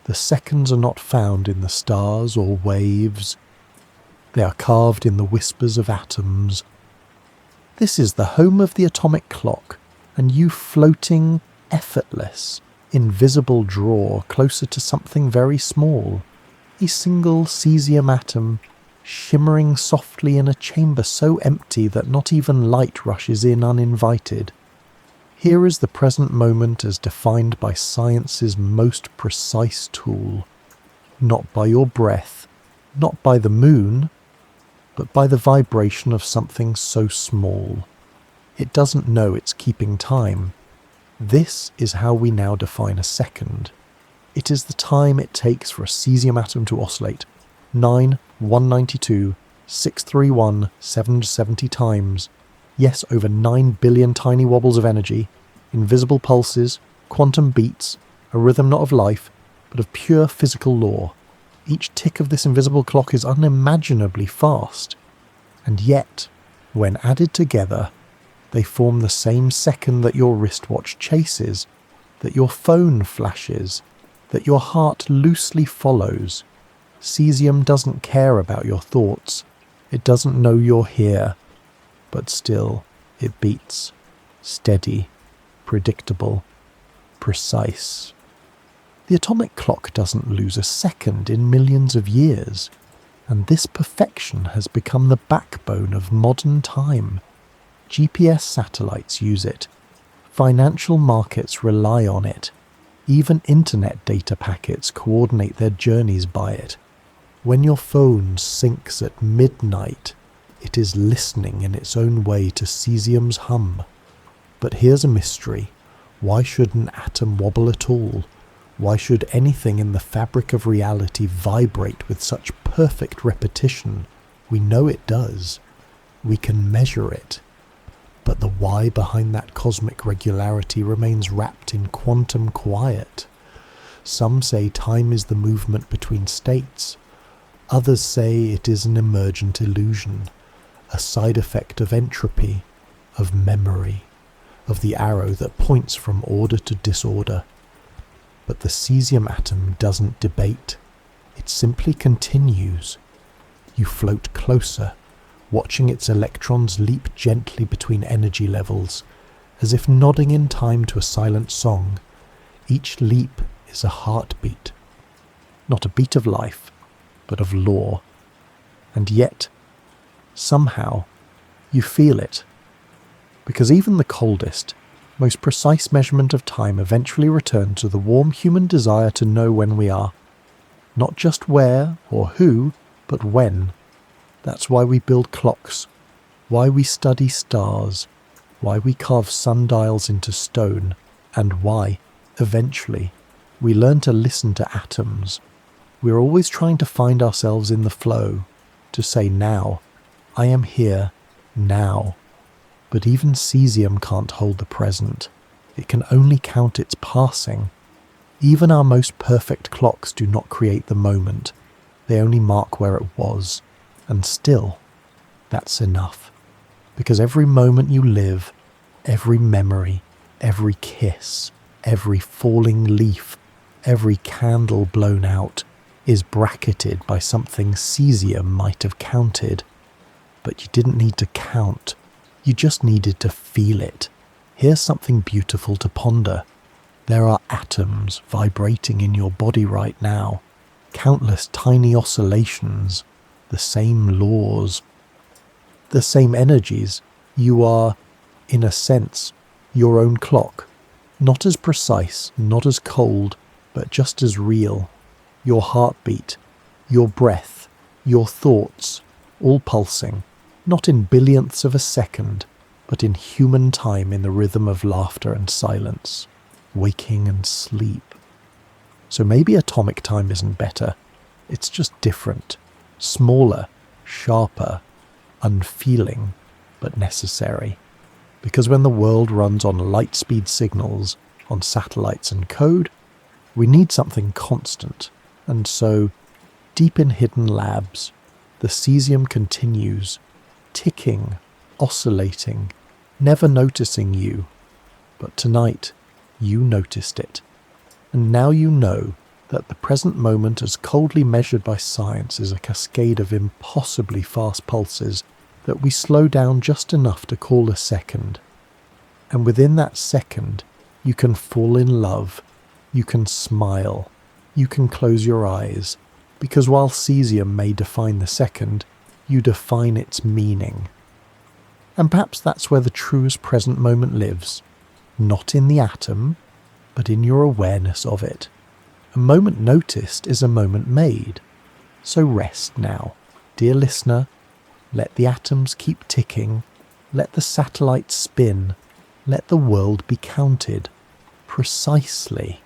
Speaker 1: the seconds are not found in the stars or waves. They are carved in the whispers of atoms. This is the home of the atomic clock, and you floating, effortless, invisible drawer closer to something very small, a single cesium atom shimmering softly in a chamber so empty that not even light rushes in uninvited. Here is the present moment as defined by science's most precise tool, not by your breath, not by the moon, but by the vibration of something so small. It doesn't know it's keeping time. This is how we now define a second. It is the time it takes for a cesium atom to oscillate 9,192,631,770 times. Yes, over 9 billion tiny wobbles of energy, invisible pulses, quantum beats, a rhythm not of life, but of pure physical law. Each tick of this invisible clock is unimaginably fast. And yet, when added together, they form the same second that your wristwatch chases, that your phone flashes, that your heart loosely follows. Cesium doesn't care about your thoughts. It doesn't know you're here. But still, it beats. Steady, predictable, precise. The atomic clock doesn't lose a second in millions of years. And this perfection has become the backbone of modern time. GPS satellites use it. Financial markets rely on it. Even internet data packets coordinate their journeys by it. When your phone syncs at midnight, it is listening in its own way to cesium's hum. But here's a mystery. Why should an atom wobble at all? Why should anything in the fabric of reality vibrate with such perfect repetition? We know it does. We can measure it. But the why behind that cosmic regularity remains wrapped in quantum quiet. Some say time is the movement between states. Others say it is an emergent illusion, a side effect of entropy, of memory, of the arrow that points from order to disorder. But the cesium atom doesn't debate. It simply continues. You float closer, watching its electrons leap gently between energy levels, as if nodding in time to a silent song. Each leap is a heartbeat. Not a beat of life, but of law. And yet, somehow, you feel it. Because even the coldest, most precise measurement of time eventually returns to the warm human desire to know when we are. Not just where or who, but when. That's why we build clocks, why we study stars, why we carve sundials into stone, and why, eventually, we learn to listen to atoms. We're always trying to find ourselves in the flow, to say now, I am here, now. But even cesium can't hold the present. It can only count its passing. Even our most perfect clocks do not create the moment. They only mark where it was. And still, that's enough. Because every moment you live, every memory, every kiss, every falling leaf, every candle blown out, is bracketed by something cesium might have counted. But you didn't need to count. You just needed to feel it. Here's something beautiful to ponder. There are atoms vibrating in your body right now. Countless tiny oscillations. The same laws. The same energies. You are, in a sense, your own clock. Not as precise, not as cold, but just as real. Your heartbeat, your breath, your thoughts, all pulsing, not in billionths of a second, but in human time in the rhythm of laughter and silence, waking and sleep. So maybe atomic time isn't better, it's just different, smaller, sharper, unfeeling, but necessary. Because when the world runs on light-speed signals, on satellites and code, we need something constant. And so, deep in hidden labs, the cesium continues, ticking, oscillating, never noticing you. But tonight, you noticed it. And now you know that the present moment as coldly measured by science is a cascade of impossibly fast pulses that we slow down just enough to call a second. And within that second, you can fall in love, you can smile, you can close your eyes, because while cesium may define the second, you define its meaning. And perhaps that's where the truest present moment lives, not in the atom, but in your awareness of it. A moment noticed is a moment made. So rest now, dear listener, let the atoms keep ticking, let the satellites spin, let the world be counted, precisely.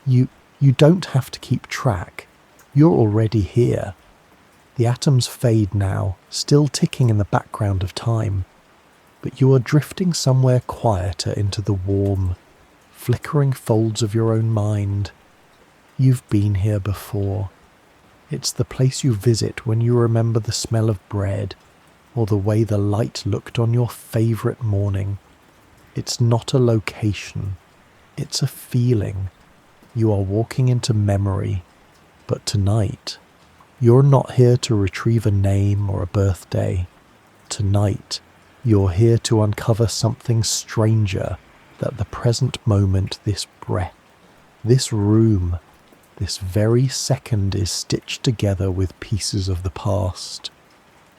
Speaker 1: You don't have to keep track. You're already here. The atoms fade now, still ticking in the background of time. But you are drifting somewhere quieter into the warm, flickering folds of your own mind. You've been here before. It's the place you visit when you remember the smell of bread, or the way the light looked on your favourite morning. It's not a location. It's a feeling. You are walking into memory, but tonight, you're not here to retrieve a name or a birthday. Tonight, you're here to uncover something stranger that the present moment, this breath, this room, this very second is stitched together with pieces of the past.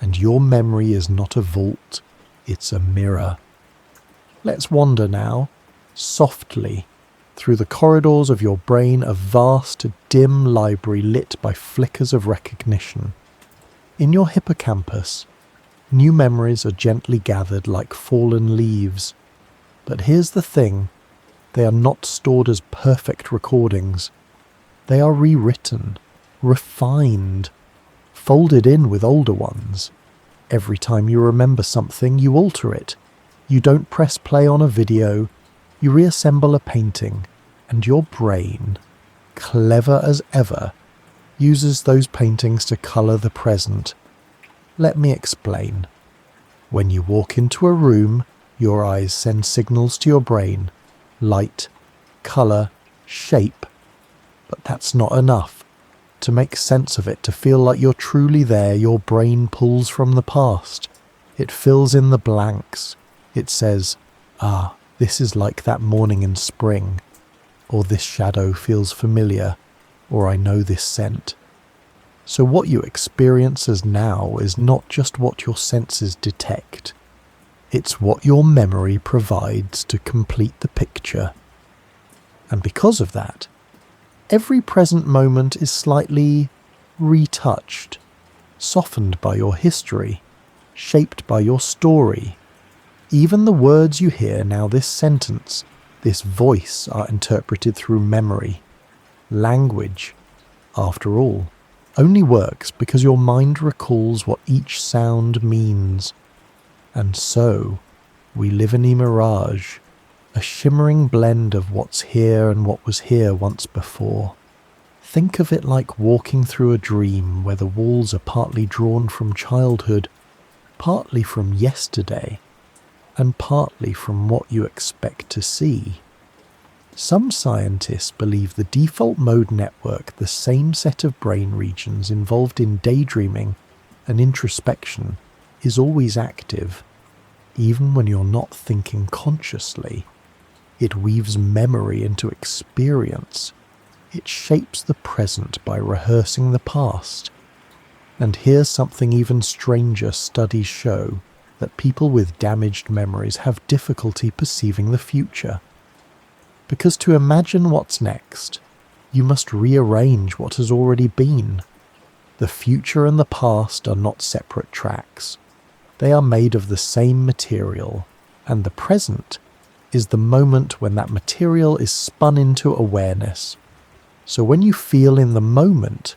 Speaker 1: And your memory is not a vault, it's a mirror. Let's wander now, softly, through the corridors of your brain, a vast, dim library lit by flickers of recognition. In your hippocampus, new memories are gently gathered like fallen leaves. But here's the thing, they are not stored as perfect recordings. They are rewritten, refined, folded in with older ones. Every time you remember something, you alter it. You don't press play on a video, you reassemble a painting, and your brain, clever as ever, uses those paintings to colour the present. Let me explain. When you walk into a room, your eyes send signals to your brain. Light, colour, shape. But that's not enough. To make sense of it, to feel like you're truly there, your brain pulls from the past. It fills in the blanks. It says, this is like that morning in spring. Or this shadow feels familiar. Or I know this scent. So what you experience as now is not just what your senses detect. It's what your memory provides to complete the picture. And because of that, every present moment is slightly retouched, softened by your history, shaped by your story. Even the words you hear now, this sentence, this voice, are interpreted through memory. Language, after all, only works because your mind recalls what each sound means. And so, we live in a mirage, a shimmering blend of what's here and what was here once before. Think of it like walking through a dream where the walls are partly drawn from childhood, partly from yesterday, and partly from what you expect to see. Some scientists believe the default mode network, the same set of brain regions involved in daydreaming and introspection, is always active, even when you're not thinking consciously. It weaves memory into experience. It shapes the present by rehearsing the past. And here's something even stranger: studies show that people with damaged memories have difficulty perceiving the future. Because to imagine what's next, you must rearrange what has already been. The future and the past are not separate tracks. They are made of the same material, and the present is the moment when that material is spun into awareness. So when you feel in the moment,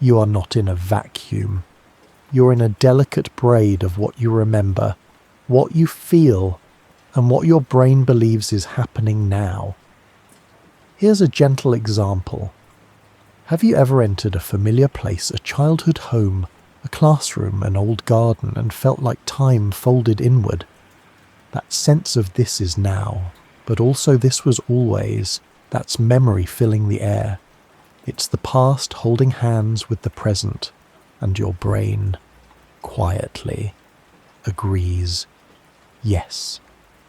Speaker 1: you are not in a vacuum. You're in a delicate braid of what you remember, what you feel, and what your brain believes is happening now. Here's a gentle example. Have you ever entered a familiar place, a childhood home, a classroom, an old garden, and felt like time folded inward? That sense of this is now, but also this was always, that's memory filling the air. It's the past holding hands with the present, and your brain, quietly, agrees, yes,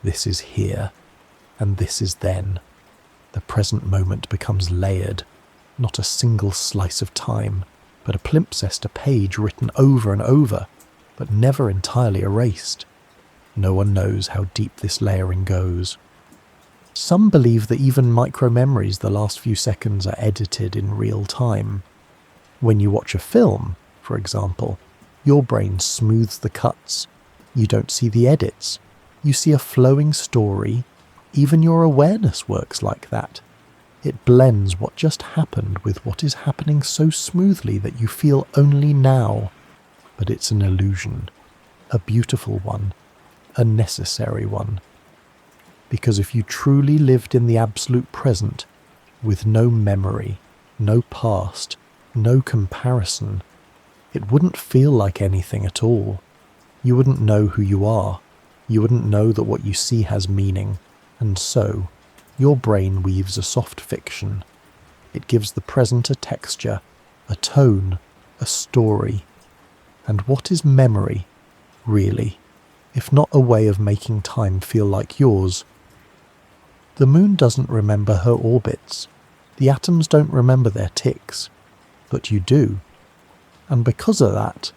Speaker 1: this is here, and this is then. The present moment becomes layered, not a single slice of time, but a palimpsest, a page written over and over, but never entirely erased. No one knows how deep this layering goes. Some believe that even micro-memories, the last few seconds, are edited in real time. When you watch a film, for example, your brain smooths the cuts. You don't see the edits. You see a flowing story. Even your awareness works like that. It blends what just happened with what is happening so smoothly that you feel only now. But it's an illusion, a beautiful one, a necessary one. Because if you truly lived in the absolute present, with no memory, no past, no comparison, it wouldn't feel like anything at all. You wouldn't know who you are. You wouldn't know that what you see has meaning. And so, your brain weaves a soft fiction. It gives the present a texture, a tone, a story. And what is memory, really, if not a way of making time feel like yours? The moon doesn't remember her orbits. The atoms don't remember their ticks. But you do. And because of that,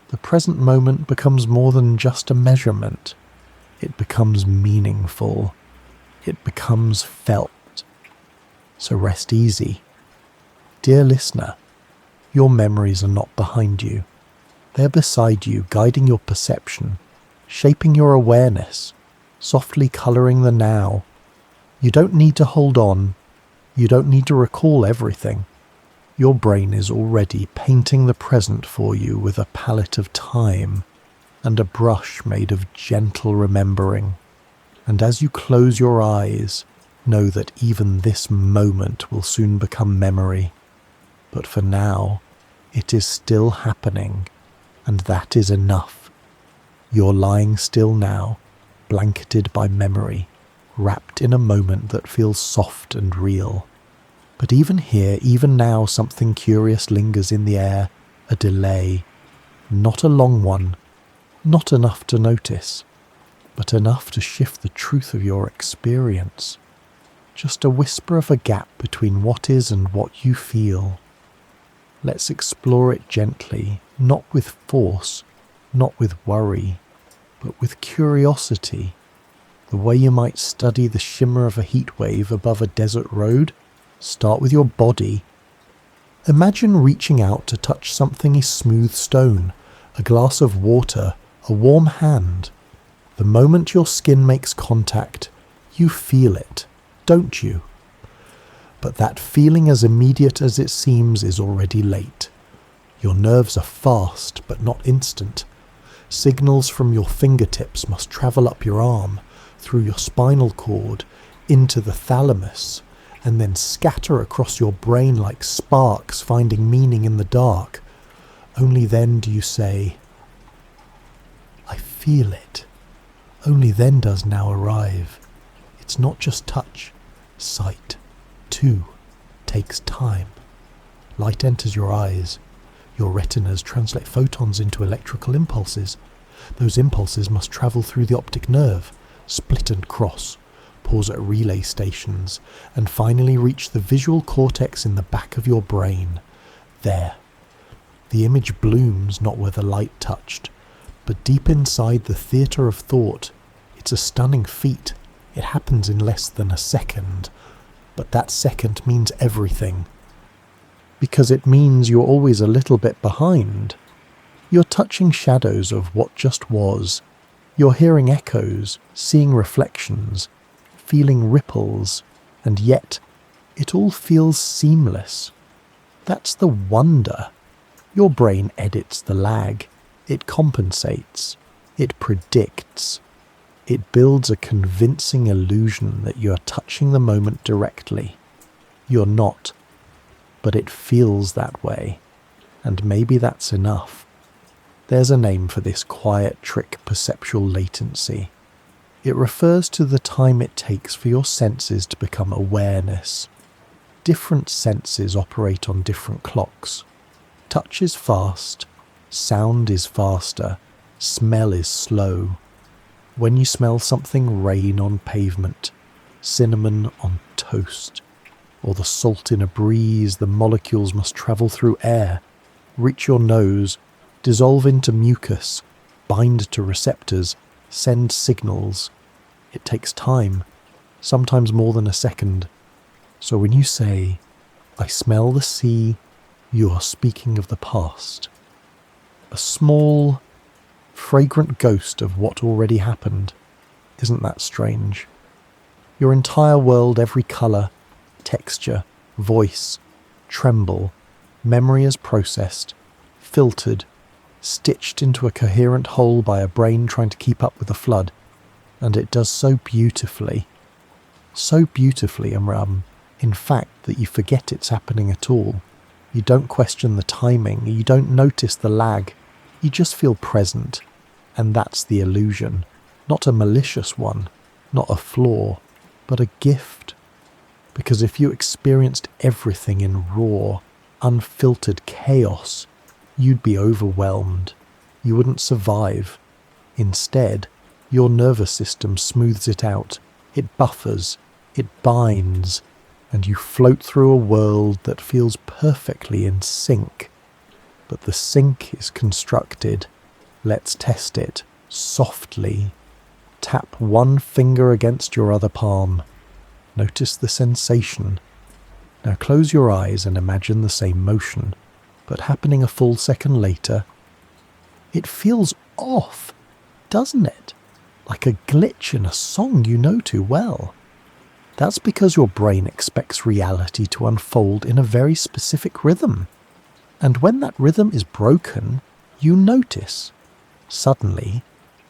Speaker 1: the present moment becomes more than just a measurement. It becomes meaningful. It becomes felt. So rest easy. Dear listener, your memories are not behind you. They're beside you, guiding your perception, shaping your awareness, softly colouring the now. You don't need to hold on. You don't need to recall everything. Your brain is already painting the present for you with a palette of time and a brush made of gentle remembering. And as you close your eyes, know that even this moment will soon become memory. But for now, it is still happening, and that is enough. You're lying still now, blanketed by memory, wrapped in a moment that feels soft and real. But even here, even now, something curious lingers in the air, a delay. Not a long one, not enough to notice, but enough to shift the truth of your experience. Just a whisper of a gap between what is and what you feel. Let's explore it gently, not with force, not with worry, but with curiosity. The way you might study the shimmer of a heat wave above a desert road. Start with your body. Imagine reaching out to touch something is smooth stone, a glass of water, a warm hand. The moment your skin makes contact, you feel it, don't you? But that feeling, as immediate as it seems, is already late. Your nerves are fast, but not instant. Signals from your fingertips must travel up your arm, through your spinal cord, into the thalamus, and then scatter across your brain like sparks finding meaning in the dark. Only then do you say, I feel it. Only then does now arrive. It's not just touch. Sight, too, takes time. Light enters your eyes. Your retinas translate photons into electrical impulses. Those impulses must travel through the optic nerve, split and cross, pause at relay stations, and finally reach the visual cortex in the back of your brain. There. The image blooms not where the light touched, but deep inside the theatre of thought. It's a stunning feat. It happens in less than a second. But that second means everything. Because it means you're always a little bit behind. You're touching shadows of what just was. You're hearing echoes, seeing reflections, feeling ripples, and yet it all feels seamless. That's the wonder. Your brain edits the lag. It compensates. It predicts. It builds a convincing illusion that you are touching the moment directly. You're not, but it feels that way, and maybe that's enough. There's a name for this quiet trick perceptual latency. It refers to the time it takes for your senses to become awareness. Different senses operate on different clocks. Touch is fast, sound is faster, smell is slow. When you smell something rain on pavement, cinnamon on toast, or the salt in a breeze, the molecules must travel through air, reach your nose, dissolve into mucus, bind to receptors, send signals. It takes time, sometimes more than a second. So when you say, I smell the sea, you are speaking of the past. A small, fragrant ghost of what already happened. Isn't that strange? Your entire world, every colour, texture, voice, tremble, memory is processed, filtered, stitched into a coherent whole by a brain trying to keep up with the flood. And it does so beautifully, Amram, in fact, that you forget it's happening at all. You don't question the timing, you don't notice the lag. You just feel present, and that's the illusion. Not a malicious one, not a flaw, but a gift. Because if you experienced everything in raw, unfiltered chaos, you'd be overwhelmed. You wouldn't survive. Instead, your nervous system smooths it out. It buffers, it binds, and you float through a world that feels perfectly in sync. But the sync is constructed. Let's test it. Softly. Tap one finger against your other palm. Notice the sensation. Now close your eyes and imagine the same motion, but happening a full second later. It feels off, doesn't it? Like a glitch in a song you know too well. That's because your brain expects reality to unfold in a very specific rhythm. And when that rhythm is broken, you notice. Suddenly,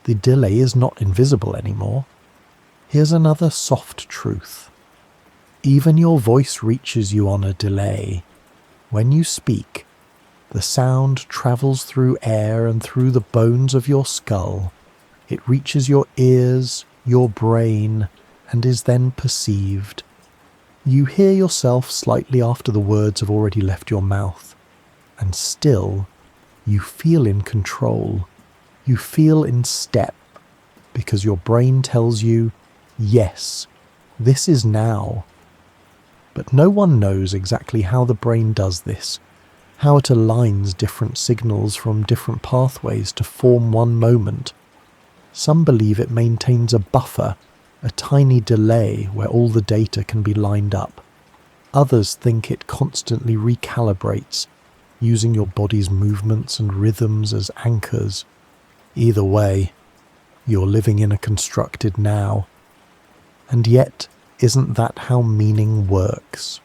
Speaker 1: the delay is not invisible anymore. Here's another soft truth. Even your voice reaches you on a delay. When you speak, the sound travels through air and through the bones of your skull. It reaches your ears, your brain, and is then perceived. You hear yourself slightly after the words have already left your mouth. And still, you feel in control. You feel in step, because your brain tells you, yes, this is now. But no one knows exactly how the brain does this, how it aligns different signals from different pathways to form one moment. Some believe it maintains a buffer, a tiny delay where all the data can be lined up. Others think it constantly recalibrates, using your body's movements and rhythms as anchors. Either way, you're living in a constructed now. And yet, isn't that how meaning works?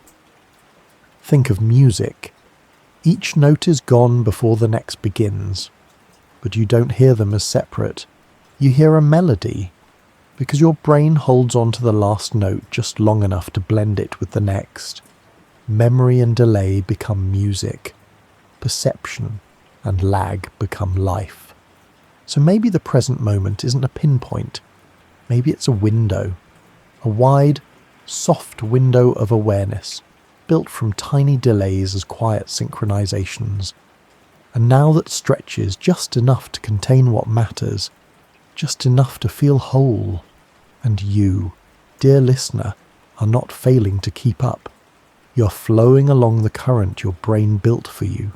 Speaker 1: Think of music. Each note is gone before the next begins, but you don't hear them as separate. You hear a melody, because your brain holds on to the last note just long enough to blend it with the next. Memory and delay become music. Perception and lag become life. So maybe the present moment isn't a pinpoint. Maybe it's a window. A wide, soft window of awareness, built from tiny delays as quiet synchronizations. And now that stretches just enough to contain what matters, just enough to feel whole. And you, dear listener, are not failing to keep up. You're flowing along the current your brain built for you.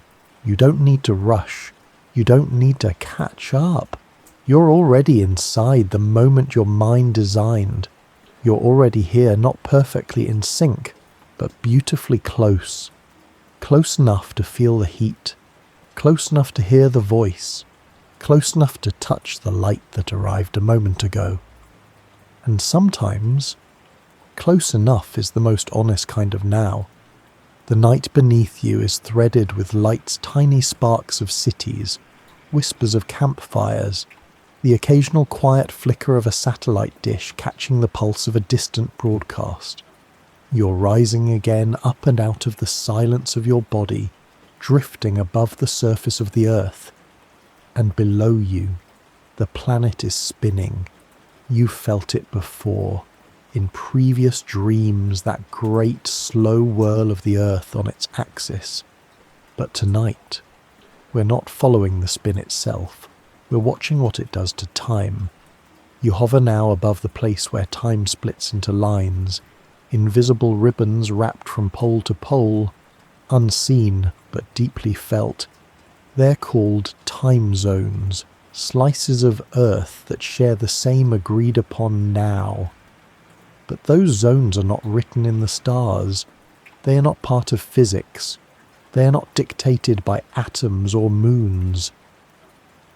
Speaker 1: You don't need to rush. You don't need to catch up. You're already inside the moment your mind designed. You're already here, not perfectly in sync, but beautifully close. Close enough to feel the heat. Close enough to hear the voice. Close enough to touch the light that arrived a moment ago. And sometimes, close enough is the most honest kind of now. The night beneath you is threaded with light's tiny sparks of cities, whispers of campfires, the occasional quiet flicker of a satellite dish catching the pulse of a distant broadcast. You're rising again up and out of the silence of your body, drifting above the surface of the earth. And below you, the planet is spinning. You felt it before. In previous dreams, that great slow whirl of the earth on its axis. But tonight, we're not following the spin itself. We're watching what it does to time. You hover now above the place where time splits into lines, invisible ribbons wrapped from pole to pole, unseen but deeply felt. They're called time zones, slices of earth that share the same agreed upon now. But those zones are not written in the stars. They are not part of physics. They are not dictated by atoms or moons.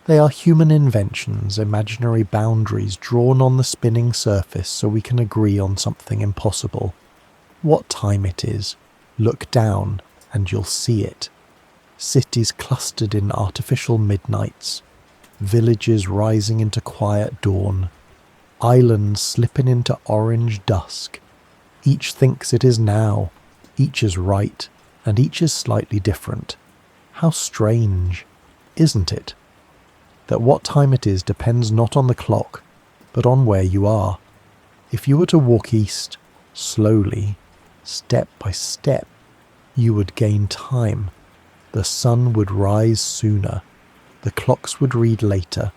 Speaker 1: They are human inventions, imaginary boundaries drawn on the spinning surface so we can agree on something impossible. What time it is, look down and you'll see it. Cities clustered in artificial midnights, villages rising into quiet dawn, islands slipping into orange dusk. Each thinks it is now, each is right, and each is slightly different. How strange, isn't it? That what time it is depends not on the clock, but on where you are. If you were to walk east, slowly, step by step, you would gain time. The sun would rise sooner. The clocks would read later.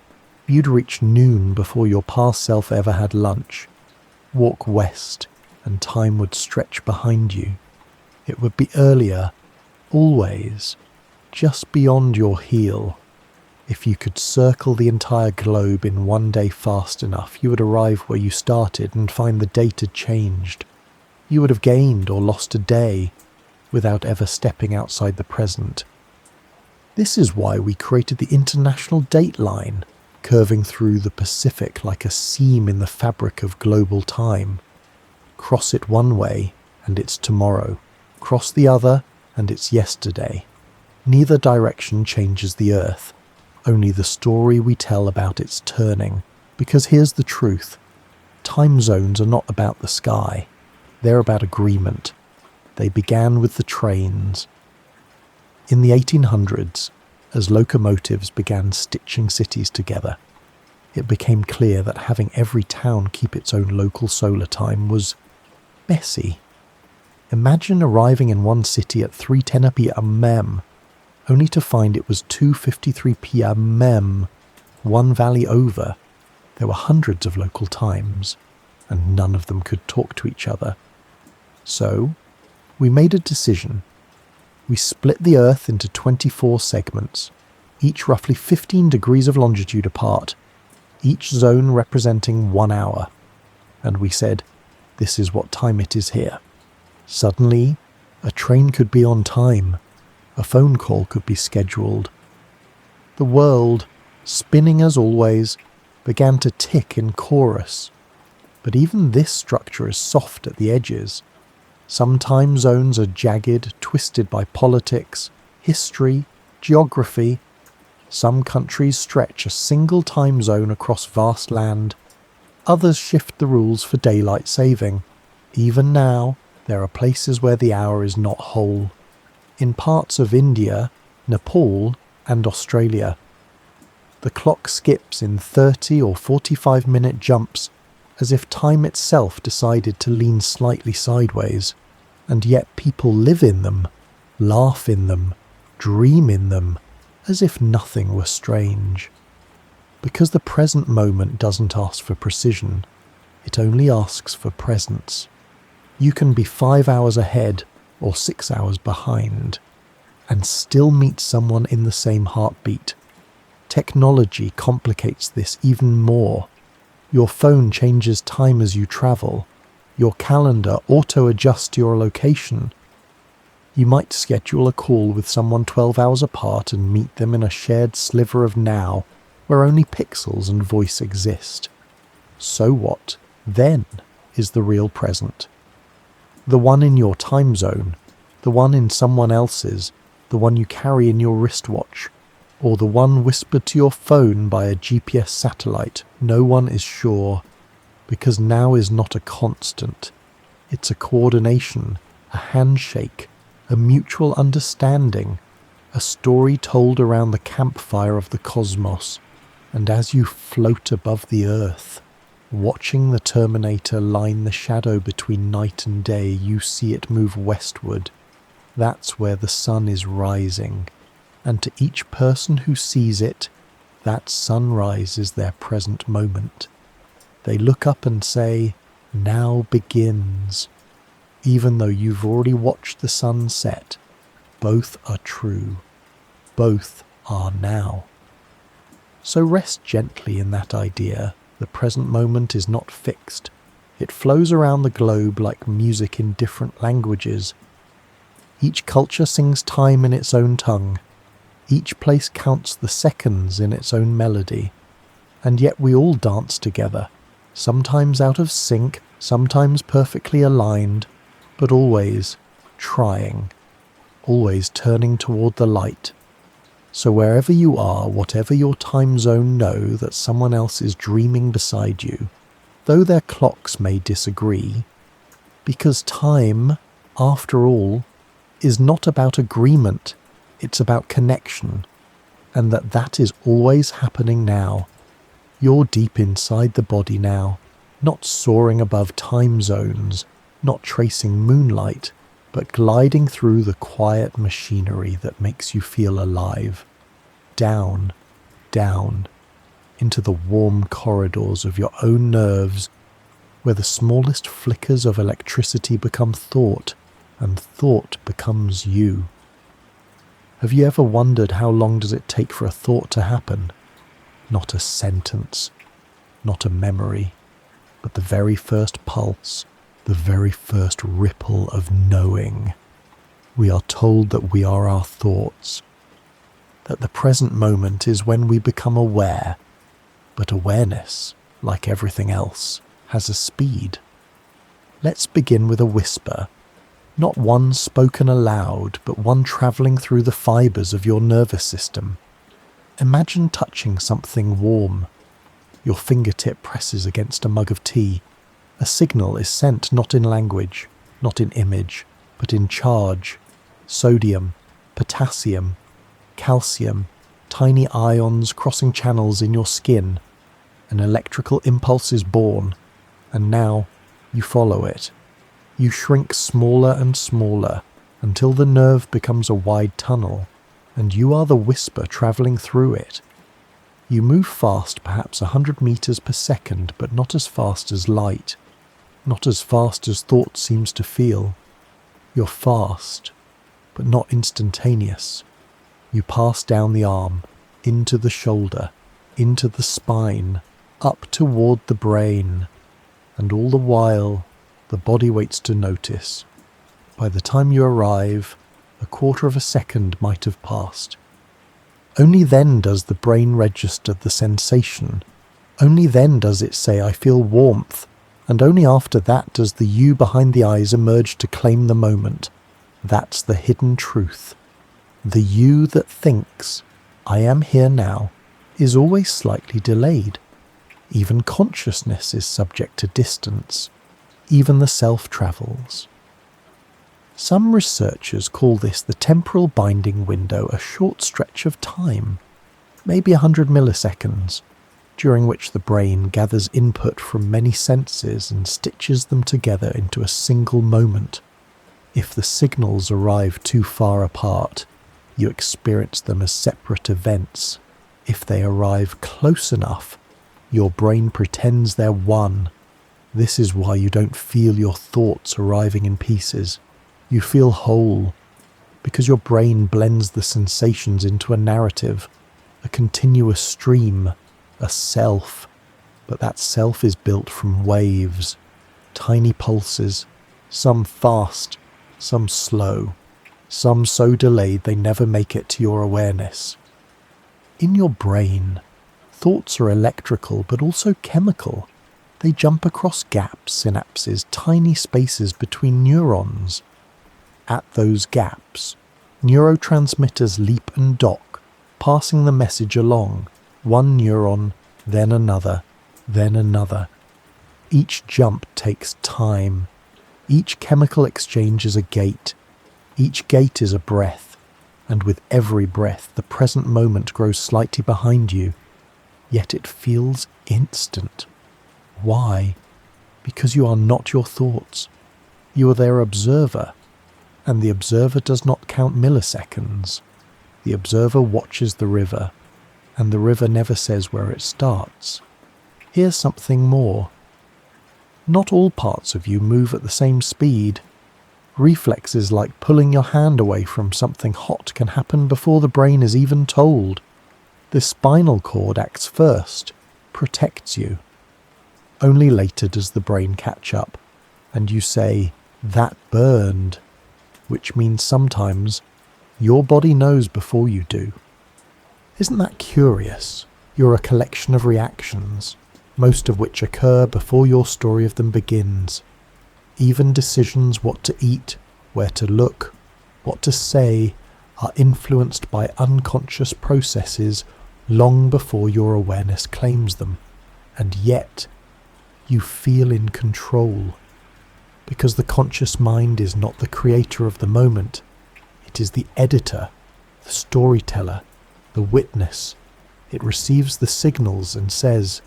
Speaker 1: You'd reach noon before your past self ever had lunch. Walk west, and time would stretch behind you. It would be earlier, always, just beyond your heel. If you could circle the entire globe in one day fast enough, you would arrive where you started and find the date had changed. You would have gained or lost a day without ever stepping outside the present. This is why we created the International Date Line, curving through the Pacific like a seam in the fabric of global time. Cross it one way, and it's tomorrow. Cross the other, and it's yesterday. Neither direction changes the Earth, only the story we tell about its turning. Because here's the truth. Time zones are not about the sky. They're about agreement. They began with the trains. In the 1800s, as locomotives began stitching cities together, it became clear that having every town keep its own local solar time was messy. Imagine arriving in one city at 3:10 p.m, only to find it was 2:53 p.m, one valley over. There were hundreds of local times, and none of them could talk to each other. So, we made a decision. We split the Earth into 24 segments, each roughly 15 degrees of longitude apart, each zone representing 1 hour. And we said, this is what time it is here. Suddenly, A train could be on time. A phone call could be scheduled. The world, spinning as always, began to tick in chorus. But even this structure is soft at the edges. Some time zones are jagged, twisted by politics, history, geography. Some countries stretch a single time zone across vast land. Others shift the rules for daylight saving. Even now, there are places where the hour is not whole. In parts of India, Nepal, and Australia, the clock skips in 30 or 45-minute jumps as if time itself decided to lean slightly sideways, and yet people live in them, laugh in them, dream in them, as if nothing were strange. Because the present moment doesn't ask for precision, it only asks for presence. You can be 5 hours ahead or 6 hours behind, and still meet someone in the same heartbeat. Technology complicates this even more. Your phone changes time as you travel. Your calendar auto-adjusts your location. You might schedule a call with someone 12 hours apart and meet them in a shared sliver of now, where only pixels and voice exist. So what, then, is the real present? The one in your time zone, the one in someone else's, the one you carry in your wristwatch, or the one whispered to your phone by a GPS satellite, no one is sure, because now is not a constant. It's a coordination, a handshake, a mutual understanding, a story told around the campfire of the cosmos, and as you float above the earth, watching the Terminator line the shadow between night and day, you see it move westward. That's where the sun is rising, and to each person who sees it, that sunrise is their present moment. They look up and say, "Now begins." Even though you've already watched the sun set, both are true. Both are now. So rest gently in that idea. The present moment is not fixed. It flows around the globe like music in different languages. Each culture sings time in its own tongue. Each place counts the seconds in its own melody. And yet we all dance together, sometimes out of sync, sometimes perfectly aligned, but always trying, always turning toward the light. So wherever you are, whatever your time zone, know that someone else is dreaming beside you, though their clocks may disagree, because time, after all, is not about agreement, it's about connection, and that is always happening now. You're deep inside the body now, not soaring above time zones, not tracing moonlight, but gliding through the quiet machinery that makes you feel alive. Down, down, into the warm corridors of your own nerves, where the smallest flickers of electricity become thought, and thought becomes you. Have you ever wondered how long does it take for a thought to happen? Not a sentence, not a memory, but the very first pulse, the very first ripple of knowing. We are told that we are our thoughts, that the present moment is when we become aware, but awareness, like everything else, has a speed. Let's begin with a whisper, not one spoken aloud, but one travelling through the fibres of your nervous system. Imagine touching something warm. Your fingertip presses against a mug of tea. A signal is sent not in language, not in image, but in charge. Sodium, potassium, calcium, tiny ions crossing channels in your skin. An electrical impulse is born, and now you follow it. You shrink smaller and smaller until the nerve becomes a wide tunnel, and you are the whisper travelling through it. You move fast, perhaps 100 meters per second, but not as fast as light, not as fast as thought seems to feel. You're fast, but not instantaneous. You pass down the arm, into the shoulder, into the spine, up toward the brain, and all the while the body waits to notice. by the time you arrive, a quarter of a second might have passed. Only then does the brain register the sensation. Only then does it say, "I feel warmth," and only after that does the you behind the eyes emerge to claim the moment. That's the hidden truth. The you that thinks, "I am here now," is always slightly delayed. Even consciousness is subject to distance. Even the self travels. Some researchers call this the temporal binding window, a short stretch of time, maybe 100 milliseconds, during which the brain gathers input from many senses and stitches them together into a single moment. If the signals arrive too far apart, you experience them as separate events. If they arrive close enough, your brain pretends they're one. This is why you don't feel your thoughts arriving in pieces. You feel whole, because your brain blends the sensations into a narrative, a continuous stream, a self. But that self is built from waves, tiny pulses, some fast, some slow, some so delayed they never make it to your awareness. In your brain, thoughts are electrical but also chemical. They jump across gaps, synapses, tiny spaces between neurons. At those gaps, neurotransmitters leap and dock, passing the message along, one neuron, then another, then another. Each jump takes time. Each chemical exchange is a gate. Each gate is a breath, and with every breath, the present moment grows slightly behind you, yet it feels instant. Why? Because you are not your thoughts. You are their observer. And the observer does not count milliseconds. The observer watches the river, and the river never says where it starts. Here's something more. Not all parts of you move at the same speed. Reflexes like pulling your hand away from something hot can happen before the brain is even told. The spinal cord acts first, protects you. Only later does the brain catch up, and you say, "That burned," which means sometimes your body knows before you do. Isn't that curious? You're a collection of reactions, most of which occur before your story of them begins. Even decisions what to eat, where to look, what to say, are influenced by unconscious processes long before your awareness claims them. And yet, you feel in control. Because the conscious mind is not the creator of the moment. It is the editor, the storyteller, the witness. It receives the signals and says,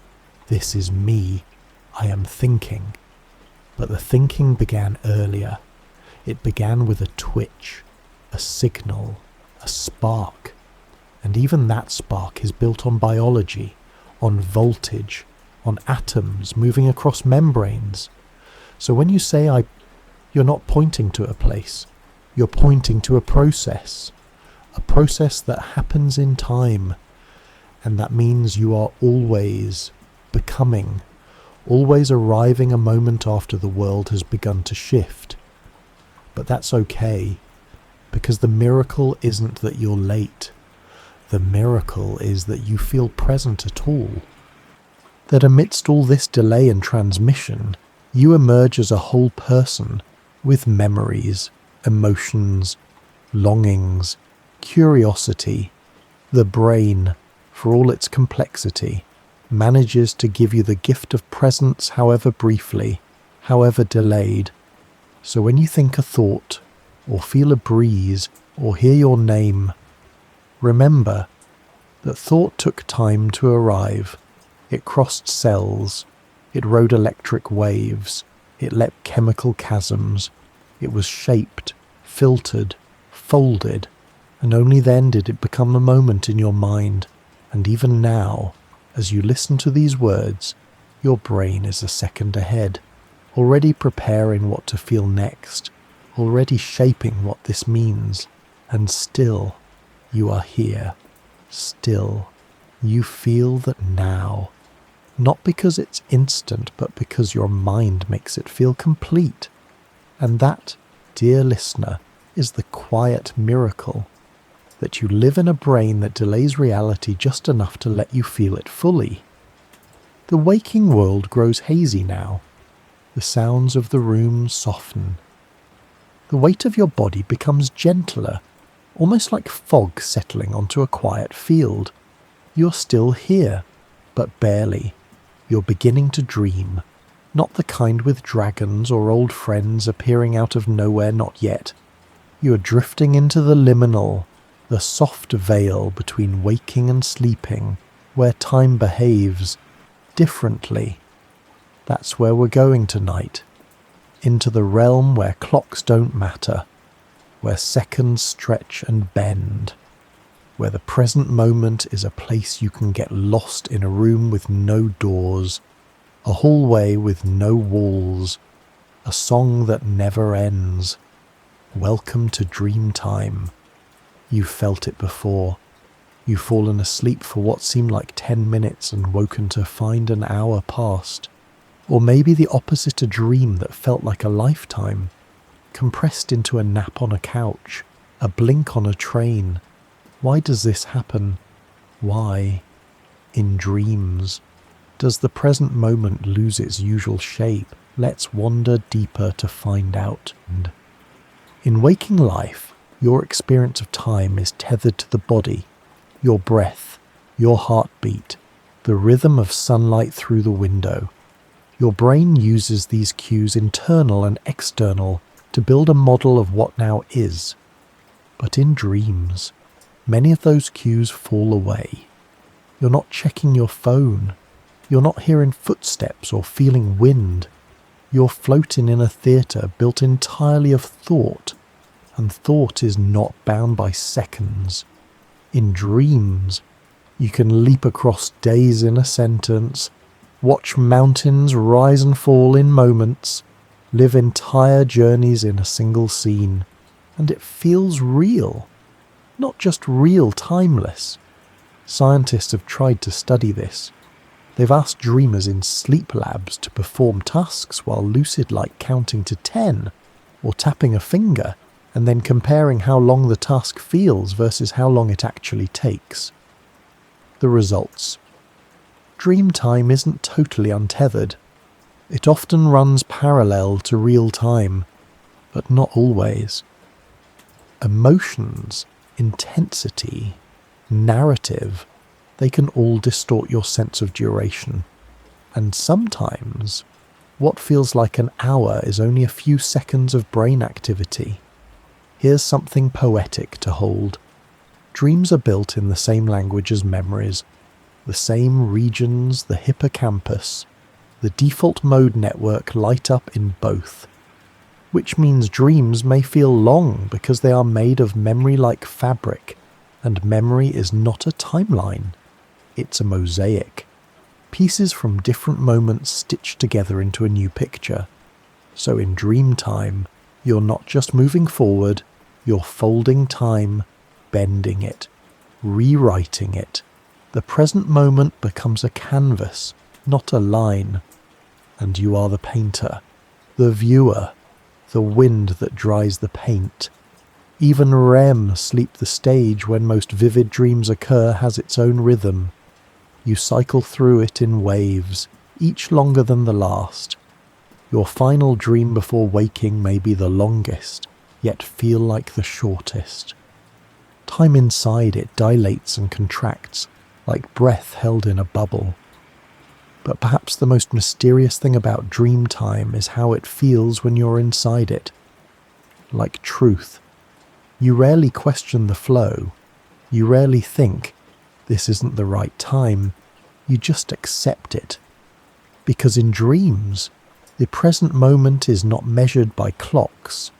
Speaker 1: "This is me. I am thinking." But the thinking began earlier. It began with a twitch, a signal, a spark. And even that spark is built on biology, on voltage, on atoms moving across membranes. So when you say you're not pointing to a place, you're pointing to a process that happens in time. And that means you are always becoming, always arriving a moment after the world has begun to shift. But that's okay, because the miracle isn't that you're late. The miracle is that you feel present at all. That amidst all this delay and transmission, you emerge as a whole person with memories, emotions, longings, curiosity. The brain, for all its complexity, manages to give you the gift of presence, however briefly, however delayed. So when you think a thought, or feel a breeze, or hear your name, remember that thought took time to arrive. It crossed cells. It rode electric waves. It leapt chemical chasms. It was shaped, filtered, folded, and only then did it become a moment in your mind. And even now, as you listen to these words, your brain is a second ahead, already preparing what to feel next, already shaping what this means. And still, you are here. Still, you feel that now. Not because it's instant, but because your mind makes it feel complete. And that dear listener, is the quiet miracle that you live in a brain that delays reality just enough to let you feel it fully. The waking world grows hazy now. The sounds of the room soften. The weight of your body becomes gentler, almost like fog settling onto a quiet field. You're still here, but barely. You're beginning to dream, not the kind with dragons or old friends appearing out of nowhere, not yet. You are drifting into the liminal, the soft veil between waking and sleeping, where time behaves differently. That's where we're going tonight, into the realm where clocks don't matter, where seconds stretch and bend, where the present moment is a place you can get lost in a room with no doors, a hallway with no walls, a song that never ends. Welcome to dream time. You've felt it before. You've fallen asleep for what seemed like 10 minutes and woken to find an hour passed. Or maybe the opposite, a dream that felt like a lifetime, compressed into a nap on a couch, a blink on a train. Why does this happen? Why? In dreams. Does the present moment lose its usual shape? Let's wander deeper to find out. In waking life, your experience of time is tethered to the body, your breath, your heartbeat, the rhythm of sunlight through the window. Your brain uses these cues, internal and external, to build a model of what now is. But in dreams, many of those cues fall away. You're not checking your phone. You're not hearing footsteps or feeling wind. You're floating in a theatre built entirely of thought, and thought is not bound by seconds. In dreams, you can leap across days in a sentence, watch mountains rise and fall in moments, live entire journeys in a single scene, and it feels real. Not just real, timeless. Scientists have tried to study this. They've asked dreamers in sleep labs to perform tasks while lucid, like counting to 10 or tapping a finger, and then comparing how long the task feels versus how long it actually takes. The results. Dream time isn't totally untethered. It often runs parallel to real time, but not always. Emotions, intensity, narrative, they can all distort your sense of duration. And sometimes, what feels like an hour is only a few seconds of brain activity. Here's something poetic to hold. Dreams are built in the same language as memories, the same regions, the hippocampus, the default mode network light up in both. Which means dreams may feel long because they are made of memory-like fabric, and memory is not a timeline. It's a mosaic. Pieces from different moments stitched together into a new picture. So in dream time, you're not just moving forward, you're folding time, bending it, rewriting it. The present moment becomes a canvas, not a line. And you are the painter, the viewer, the wind that dries the paint. Even REM, sleep, the stage when most vivid dreams occur, has its own rhythm. You cycle through it in waves, each longer than the last. Your final dream before waking may be the longest, yet feel like the shortest. Time inside it dilates and contracts, like breath held in a bubble. But perhaps the most mysterious thing about dream time is how it feels when you're inside it. Like truth. You rarely question the flow. You rarely think, this isn't the right time. You just accept it. Because in dreams, the present moment is not measured by clocks.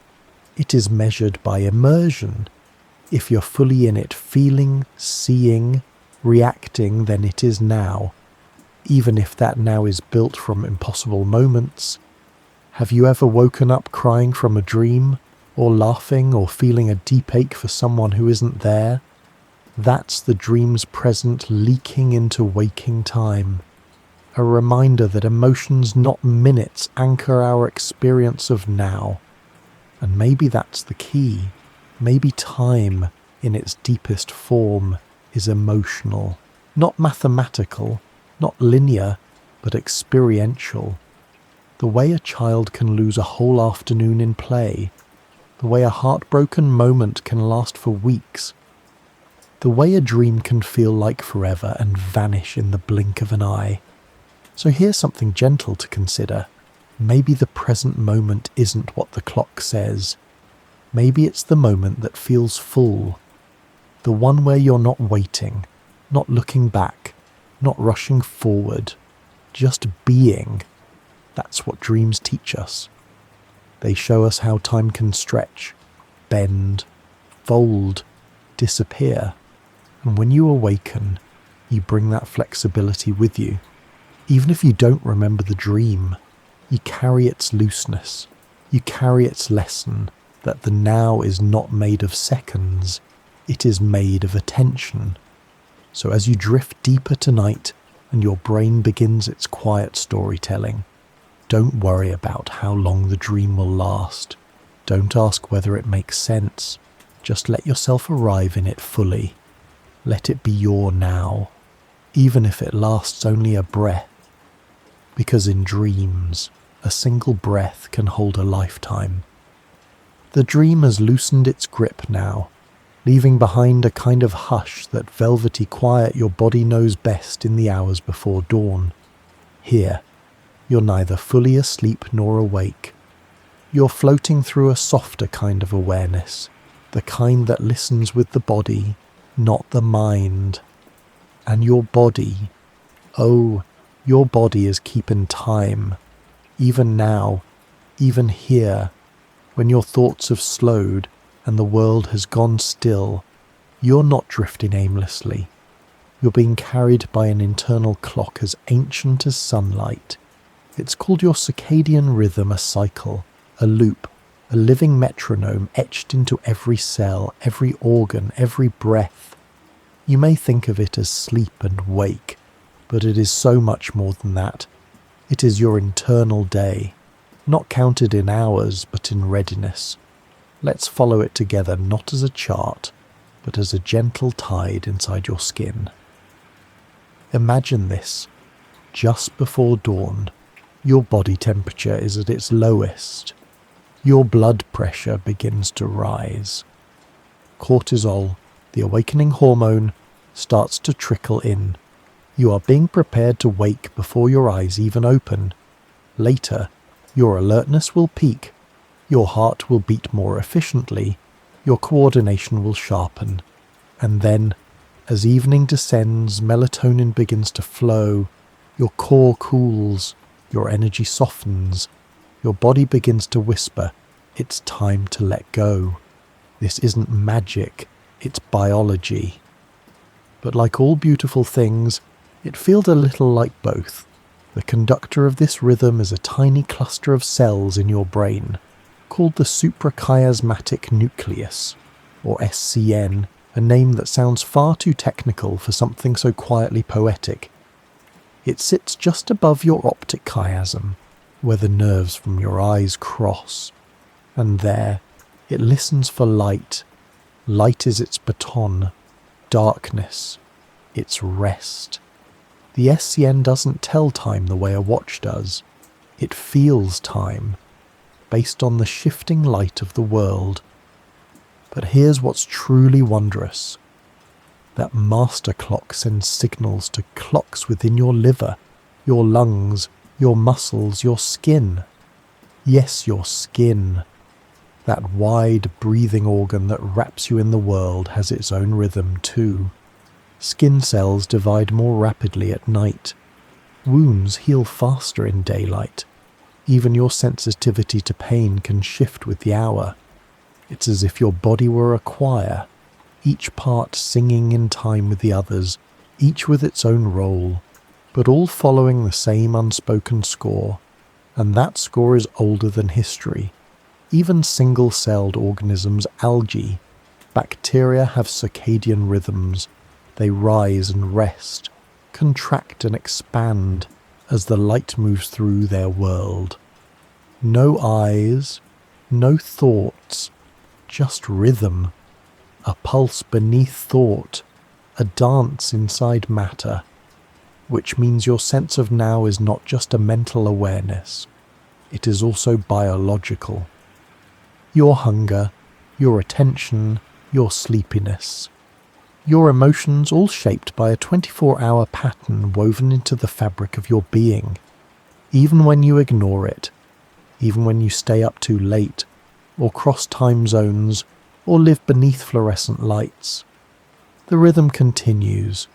Speaker 1: It is measured by immersion. If you're fully in it, feeling, seeing, reacting, then it is now. Even if that now is built from impossible moments. Have you ever woken up crying from a dream, or laughing, or feeling a deep ache for someone who isn't there? That's the dream's present leaking into waking time. A reminder that emotions, not minutes, anchor our experience of now. And maybe that's the key. Maybe time, in its deepest form, is emotional. Not mathematical, not linear, but experiential. The way a child can lose a whole afternoon in play. The way a heartbroken moment can last for weeks. The way a dream can feel like forever and vanish in the blink of an eye. So here's something gentle to consider. Maybe the present moment isn't what the clock says. Maybe it's the moment that feels full. The one where you're not waiting, not looking back, not rushing forward, just being. That's what dreams teach us. They show us how time can stretch, bend, fold, disappear. And when you awaken, you bring that flexibility with you. Even if you don't remember the dream, you carry its looseness. You carry its lesson that the now is not made of seconds, it is made of attention. So as you drift deeper tonight and your brain begins its quiet storytelling, don't worry about how long the dream will last. Don't ask whether it makes sense. Just let yourself arrive in it fully. Let it be your now, even if it lasts only a breath. Because in dreams, a single breath can hold a lifetime. The dream has loosened its grip now, leaving behind a kind of hush, that velvety quiet your body knows best in the hours before dawn. Here, you're neither fully asleep nor awake. You're floating through a softer kind of awareness, the kind that listens with the body, not the mind. And your body, oh, your body is keeping time. Even now, even here, when your thoughts have slowed and the world has gone still, you're not drifting aimlessly. You're being carried by an internal clock as ancient as sunlight. It's called your circadian rhythm, a cycle, a loop, a living metronome etched into every cell, every organ, every breath. You may think of it as sleep and wake, but it is so much more than that. It is your internal day, not counted in hours, but in readiness. Let's follow it together, not as a chart, but as a gentle tide inside your skin. Imagine this. Just before dawn, your body temperature is at its lowest. Your blood pressure begins to rise. Cortisol, the awakening hormone, starts to trickle in. You are being prepared to wake before your eyes even open. Later, your alertness will peak. Your heart will beat more efficiently. Your coordination will sharpen. And then, as evening descends, melatonin begins to flow. Your core cools. Your energy softens. Your body begins to whisper, it's time to let go. This isn't magic, it's biology. But like all beautiful things, it feels a little like both. The conductor of this rhythm is a tiny cluster of cells in your brain, called the suprachiasmatic nucleus, or SCN, a name that sounds far too technical for something so quietly poetic. It sits just above your optic chiasm, where the nerves from your eyes cross. And there, it listens for light. Light is its baton, darkness, its rest. The SCN doesn't tell time the way a watch does. It feels time, based on the shifting light of the world. But here's what's truly wondrous. That master clock sends signals to clocks within your liver, your lungs, your muscles, your skin. Yes, your skin. That wide breathing organ that wraps you in the world has its own rhythm too. Skin cells divide more rapidly at night. Wounds heal faster in daylight. Even your sensitivity to pain can shift with the hour. It's as if your body were a choir, each part singing in time with the others, each with its own role, but all following the same unspoken score. And that score is older than history. Even single-celled organisms, algae, bacteria have circadian rhythms. They rise and rest, contract and expand as the light moves through their world. No eyes, No thoughts, just rhythm. A pulse beneath thought, a dance inside matter, which means your sense of now is not just a mental awareness, it is also biological. Your hunger, your attention, your sleepiness, your emotions all shaped by a 24-hour pattern woven into the fabric of your being, even when you ignore it, even when you stay up too late, or cross time zones, or live beneath fluorescent lights. The rhythm continues,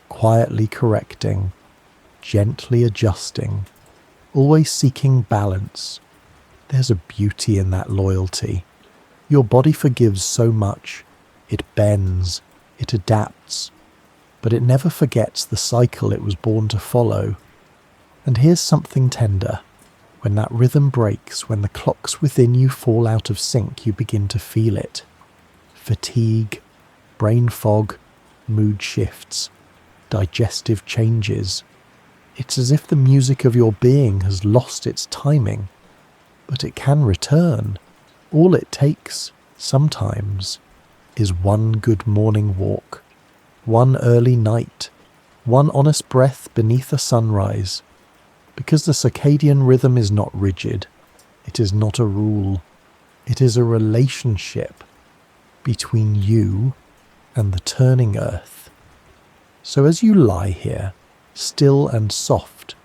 Speaker 1: quietly correcting, gently adjusting, always seeking balance. There's a beauty in that loyalty. Your body forgives so much. It bends, it adapts, but it never forgets the cycle it was born to follow. And here's something tender. When that rhythm breaks, when the clocks within you fall out of sync, you begin to feel it. Fatigue, brain fog, mood shifts, digestive changes. It's as if the music of your being has lost its timing, but it can return. All it takes, sometimes, is one good morning walk, one early night, one honest breath beneath a sunrise. Because the circadian rhythm is not rigid, it is not a rule, it is a relationship between you and the turning earth. So as you lie here, still and soft,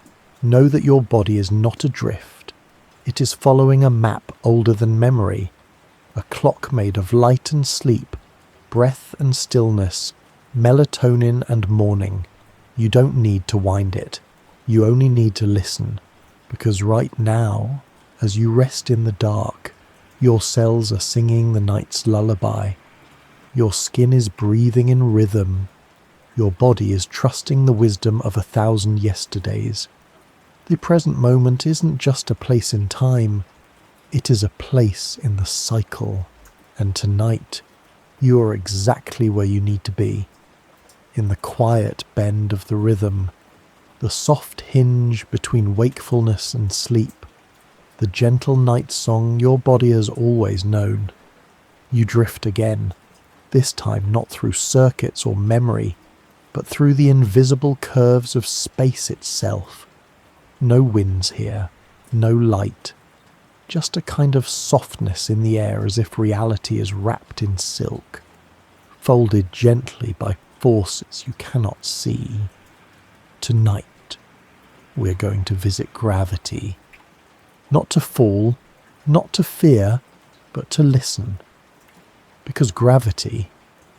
Speaker 1: know that your body is not adrift. It is following a map older than memory, a clock made of light and sleep, breath and stillness, melatonin and morning. You don't need to wind it. You only need to listen, because right now, as you rest in the dark, your cells are singing the night's lullaby. Your skin is breathing in rhythm. Your body is trusting the wisdom of 1,000 yesterdays. The present moment isn't just a place in time, it is a place in the cycle. And tonight, you are exactly where you need to be, in the quiet bend of the rhythm, the soft hinge between wakefulness and sleep, the gentle night song your body has always known. You drift again, this time not through circuits or memory, but through the invisible curves of space itself. No winds here, no light, just a kind of softness in the air as if reality is wrapped in silk, folded gently by forces you cannot see. Tonight, we're going to visit gravity. Not to fall, not to fear, but to listen. Because gravity,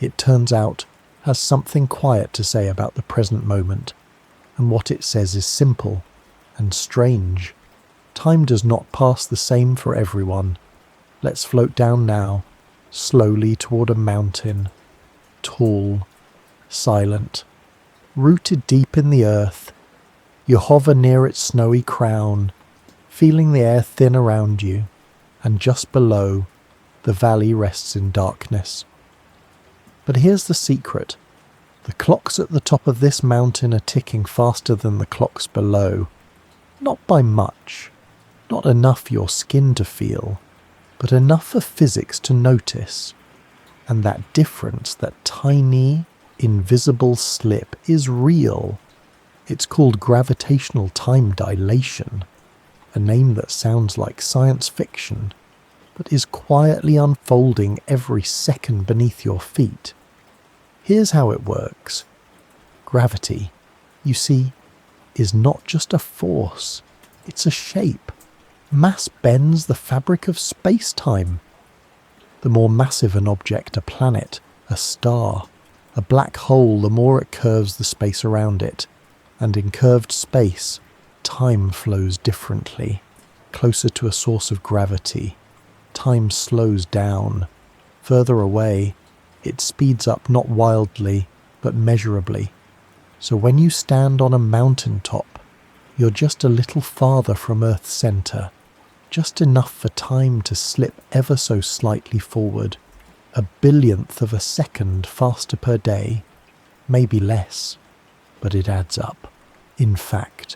Speaker 1: it turns out, has something quiet to say about the present moment, and what it says is simple and strange. Time does not pass the same for everyone. Let's float down now, slowly toward a mountain, tall, silent, rooted deep in the earth. You hover near its snowy crown, feeling the air thin around you, and just below, the valley rests in darkness. But here's the secret. The clocks at the top of this mountain are ticking faster than the clocks below. Not by much, not enough for your skin to feel, but enough for physics to notice. And that difference, that tiny, invisible slip, is real. It's called gravitational time dilation, a name that sounds like science fiction, but is quietly unfolding every second beneath your feet. Here's how it works. Gravity, you see, is not just a force, it's a shape. Mass bends the fabric of space-time. The more massive an object, a planet, a star, a black hole, the more it curves the space around it. And in curved space, time flows differently, closer to a source of gravity. Time slows down. Further away, it speeds up not wildly, but measurably. So when you stand on a mountain top, you're just a little farther from Earth's center, just enough for time to slip ever so slightly forward, a billionth of a second faster per day, maybe less, but it adds up. In fact,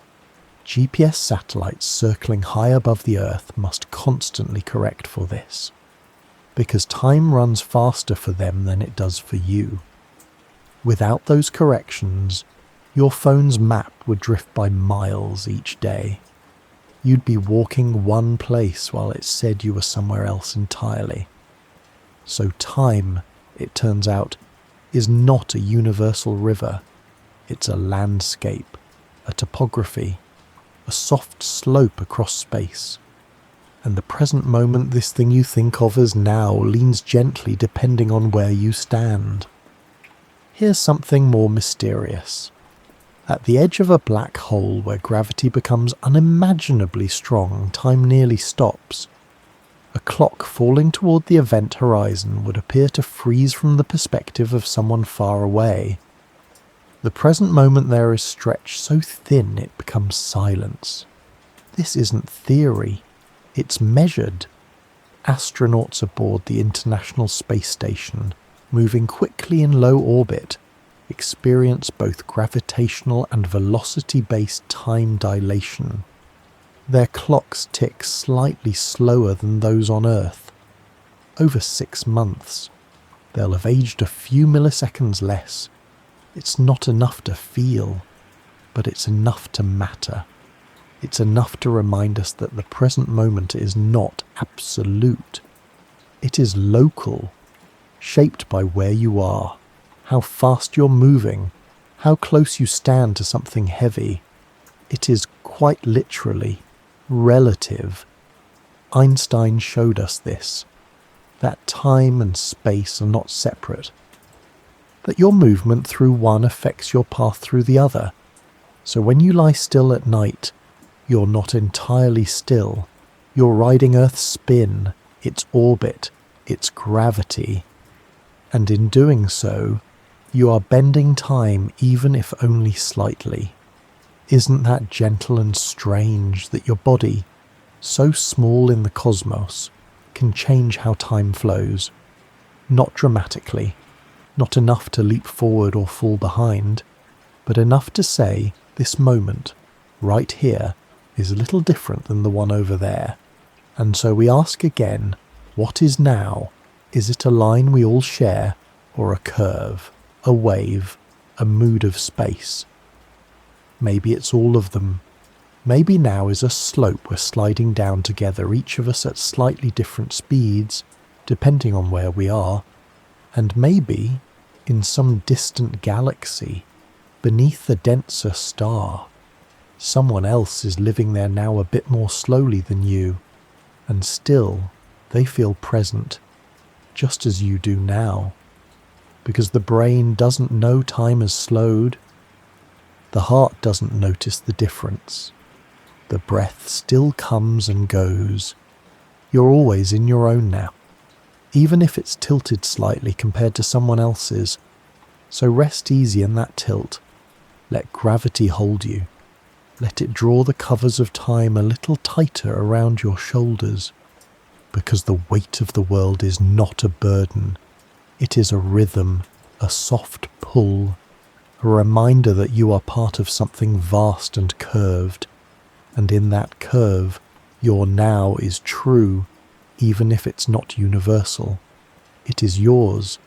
Speaker 1: GPS satellites circling high above the Earth must constantly correct for this, because time runs faster for them than it does for you. Without those corrections, your phone's map would drift by miles each day. You'd be walking one place while it said you were somewhere else entirely. So time, it turns out, is not a universal river. It's a landscape, a topography, a soft slope across space. And the present moment, this thing you think of as now, leans gently depending on where you stand. Here's something more mysterious. At the edge of a black hole where gravity becomes unimaginably strong, time nearly stops. A clock falling toward the event horizon would appear to freeze from the perspective of someone far away. The present moment there is stretched so thin it becomes silence. This isn't theory, it's measured. Astronauts aboard the International Space Station, moving quickly in low orbit, experience both gravitational and velocity-based time dilation. Their clocks tick slightly slower than those on Earth. Over 6 months, they'll have aged a few milliseconds less. It's not enough to feel, but it's enough to matter. It's enough to remind us that the present moment is not absolute. It is local, shaped by where you are, how fast you're moving, how close you stand to something heavy. It is quite literally relative. Einstein showed us this, that time and space are not separate, that your movement through one affects your path through the other. So when you lie still at night, you're not entirely still. You're riding Earth's spin, its orbit, its gravity. And in doing so, you are bending time even if only slightly. Isn't that gentle and strange that your body, so small in the cosmos, can change how time flows? Not dramatically, not enough to leap forward or fall behind, but enough to say this moment, right here, is a little different than the one over there. And so we ask again, what is now? Is it a line we all share, or a curve, a wave, a mood of space? Maybe it's all of them. Maybe now is a slope we're sliding down together, each of us at slightly different speeds, depending on where we are. And maybe, in some distant galaxy, beneath a denser star, someone else is living there now a bit more slowly than you, and still they feel present, just as you do now. Because the brain doesn't know time has slowed. The heart doesn't notice the difference. The breath still comes and goes. You're always in your own now, even if it's tilted slightly compared to someone else's. So rest easy in that tilt. Let gravity hold you. Let it draw the covers of time a little tighter around your shoulders, because the weight of the world is not a burden. It is a rhythm, a soft pull, a reminder that you are part of something vast and curved, and in that curve, your now is true, even if it's not universal. It is yours,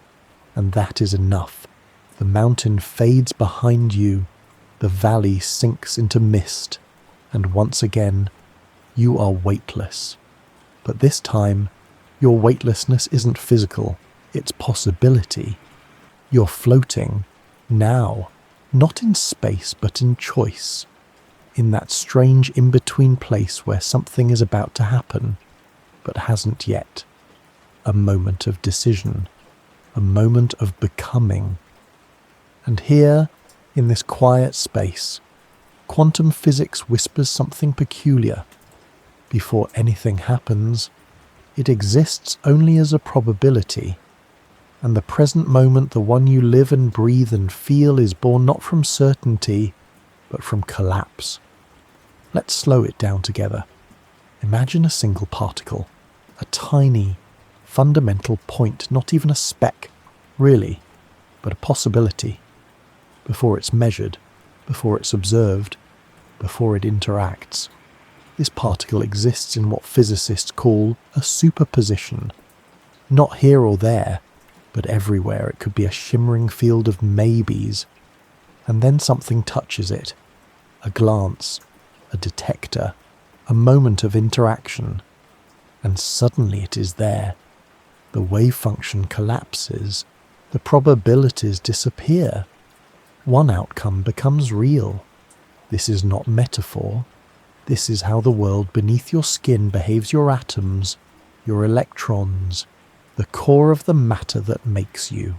Speaker 1: and that is enough. The mountain fades behind you, the valley sinks into mist, and once again, you are weightless. But this time, your weightlessness isn't physical, it's possibility. You're floating, now, not in space but in choice, in that strange in-between place where something is about to happen, but hasn't yet. A moment of decision, a moment of becoming. And here, in this quiet space, quantum physics whispers something peculiar. Before anything happens, it exists only as a probability, and the present moment, the one you live and breathe and feel, is born not from certainty, but from collapse. Let's slow it down together. Imagine a single particle, a tiny, fundamental point, not even a speck, really, but a possibility. Before it's measured, before it's observed, before it interacts. This particle exists in what physicists call a superposition. Not here or there, but everywhere. It could be a shimmering field of maybes. And then something touches it. A glance, a detector, a moment of interaction. And suddenly it is there. The wave function collapses. The probabilities disappear. One outcome becomes real. This is not metaphor. This is how the world beneath your skin behaves. Your atoms, your electrons, the core of the matter that makes you.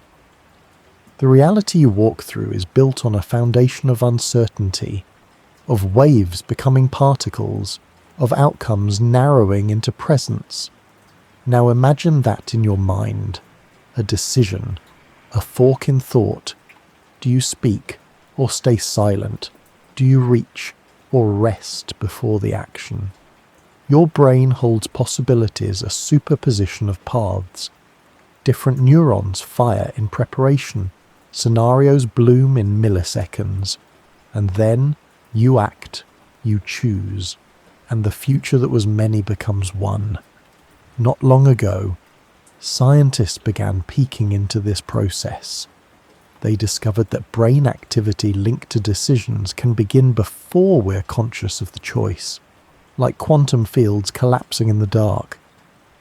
Speaker 1: The reality you walk through is built on a foundation of uncertainty, of waves becoming particles, of outcomes narrowing into presence. Now imagine that in your mind, a decision, a fork in thought. Do you speak or stay silent? Do you reach or rest before the action? Your brain holds possibilities, a superposition of paths. Different neurons fire in preparation. Scenarios bloom in milliseconds. And then you act, you choose, and the future that was many becomes one. Not long ago, scientists began peeking into this process. They discovered that brain activity linked to decisions can begin before we're conscious of the choice, like quantum fields collapsing in the dark.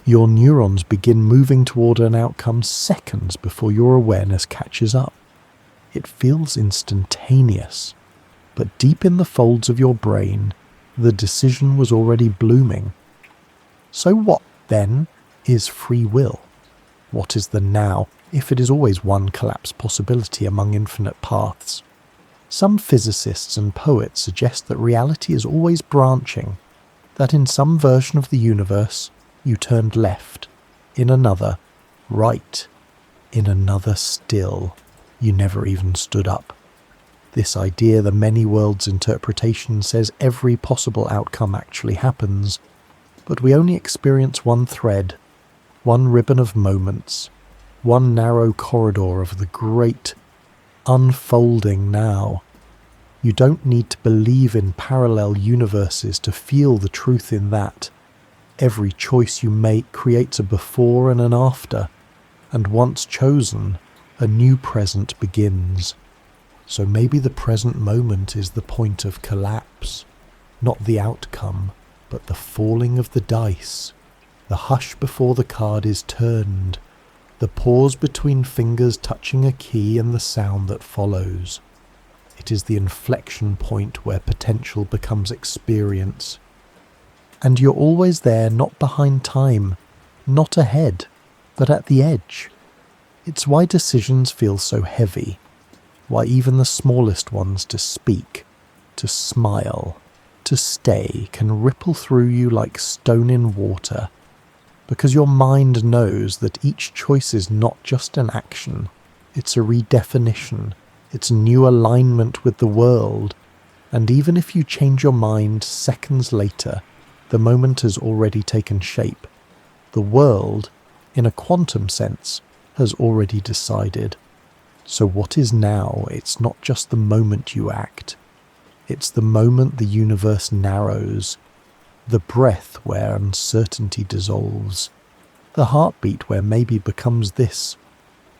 Speaker 1: Your neurons begin moving toward an outcome seconds before your awareness catches up. It feels instantaneous, but deep in the folds of your brain, the decision was already blooming. So what, then, is free will? What is the now, if it is always one collapse possibility among infinite paths? Some physicists and poets suggest that reality is always branching, that in some version of the universe you turned left, in another, right, in another still, you never even stood up. This idea, the many worlds interpretation, says every possible outcome actually happens, but we only experience one thread, one ribbon of moments, one narrow corridor of the great unfolding now. You don't need to believe in parallel universes to feel the truth in that. Every choice you make creates a before and an after, and once chosen, a new present begins. So maybe the present moment is the point of collapse, not the outcome, but the falling of the dice, the hush before the card is turned, the pause between fingers touching a key and the sound that follows. It is the inflection point where potential becomes experience. And you're always there, not behind time, not ahead, but at the edge. It's why decisions feel so heavy, why even the smallest ones, to speak, to smile, to stay, can ripple through you like stone in water, because your mind knows that each choice is not just an action, it's a redefinition, it's a new alignment with the world, and even if you change your mind seconds later, the moment has already taken shape. The world, in a quantum sense, has already decided. So what is now? It's not just the moment you act. It's the moment the universe narrows, the breath where uncertainty dissolves, the heartbeat where maybe becomes this.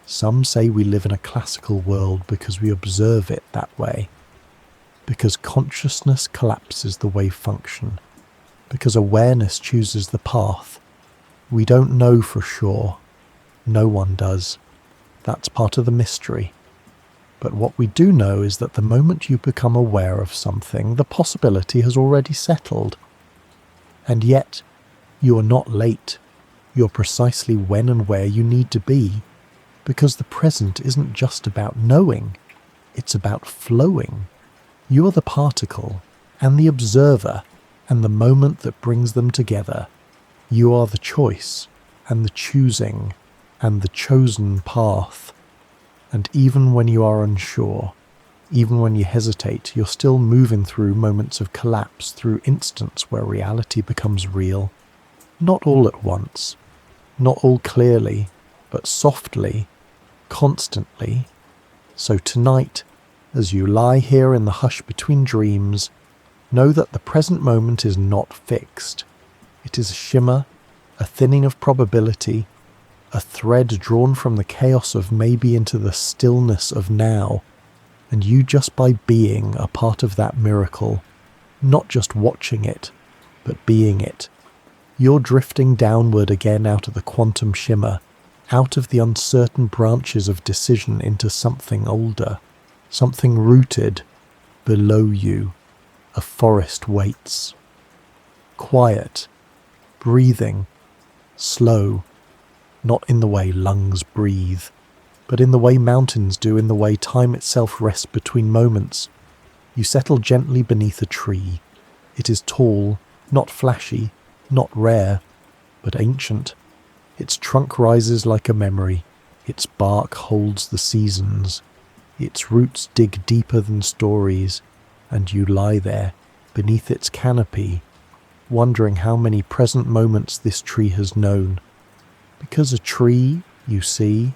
Speaker 1: Some say we live in a classical world because we observe it that way, because consciousness collapses the wave function, because awareness chooses the path. We don't know for sure. No one does. That's part of the mystery. But what we do know is that the moment you become aware of something, the possibility has already settled. And yet, you are not late. You're precisely when and where you need to be, because the present isn't just about knowing, it's about flowing. You are the particle, and the observer, and the moment that brings them together. You are the choice, and the choosing, and the chosen path. And even when you are unsure, even when you hesitate, you're still moving through moments of collapse, through instants where reality becomes real. Not all at once, not all clearly, but softly, constantly. So tonight, as you lie here in the hush between dreams, Know that the present moment is not fixed. It is a shimmer, a thinning of probability, a thread drawn from the chaos of maybe into the stillness of now, and you just by being a part of that miracle, not just watching it, but being it. You're drifting downward again out of the quantum shimmer, out of the uncertain branches of decision into something older, something rooted below you. A forest waits. Quiet, breathing, slow, not in the way lungs breathe, but in the way mountains do, in the way time itself rests between moments. You settle gently beneath a tree. It is tall, not flashy, not rare, but ancient. Its trunk rises like a memory. Its bark holds the seasons. Its roots dig deeper than stories, and you lie there, beneath its canopy, wondering how many present moments this tree has known. Because a tree, you see,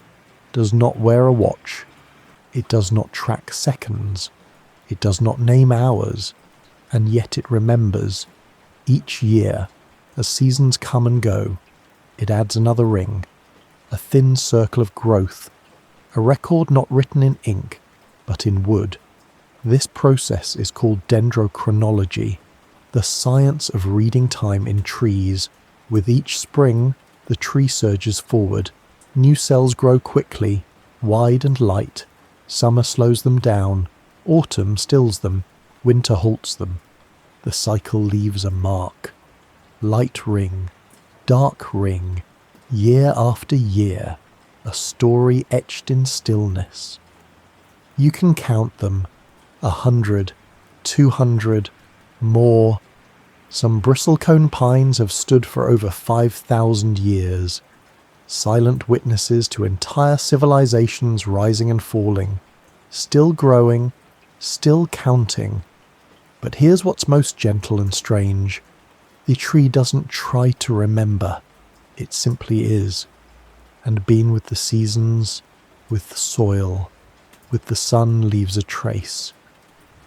Speaker 1: does not wear a watch. It does not track seconds. It does not name hours, and yet it remembers. Each year, as seasons come and go, it adds another ring, a thin circle of growth, a record not written in ink, but in wood. This process is called dendrochronology, the science of reading time in trees. With each spring, the tree surges forward. New cells grow quickly, wide and light. Summer slows them down. Autumn stills them. Winter halts them. The cycle leaves a mark. Light ring, dark ring, year after year, a story etched in stillness. You can count them, 100, 200, more. Some bristlecone pines have stood for over 5,000 years, silent witnesses to entire civilizations rising and falling, still growing, still counting. But here's what's most gentle and strange. The tree doesn't try to remember, it simply is, and being with the seasons, with the soil, with the sun leaves a trace.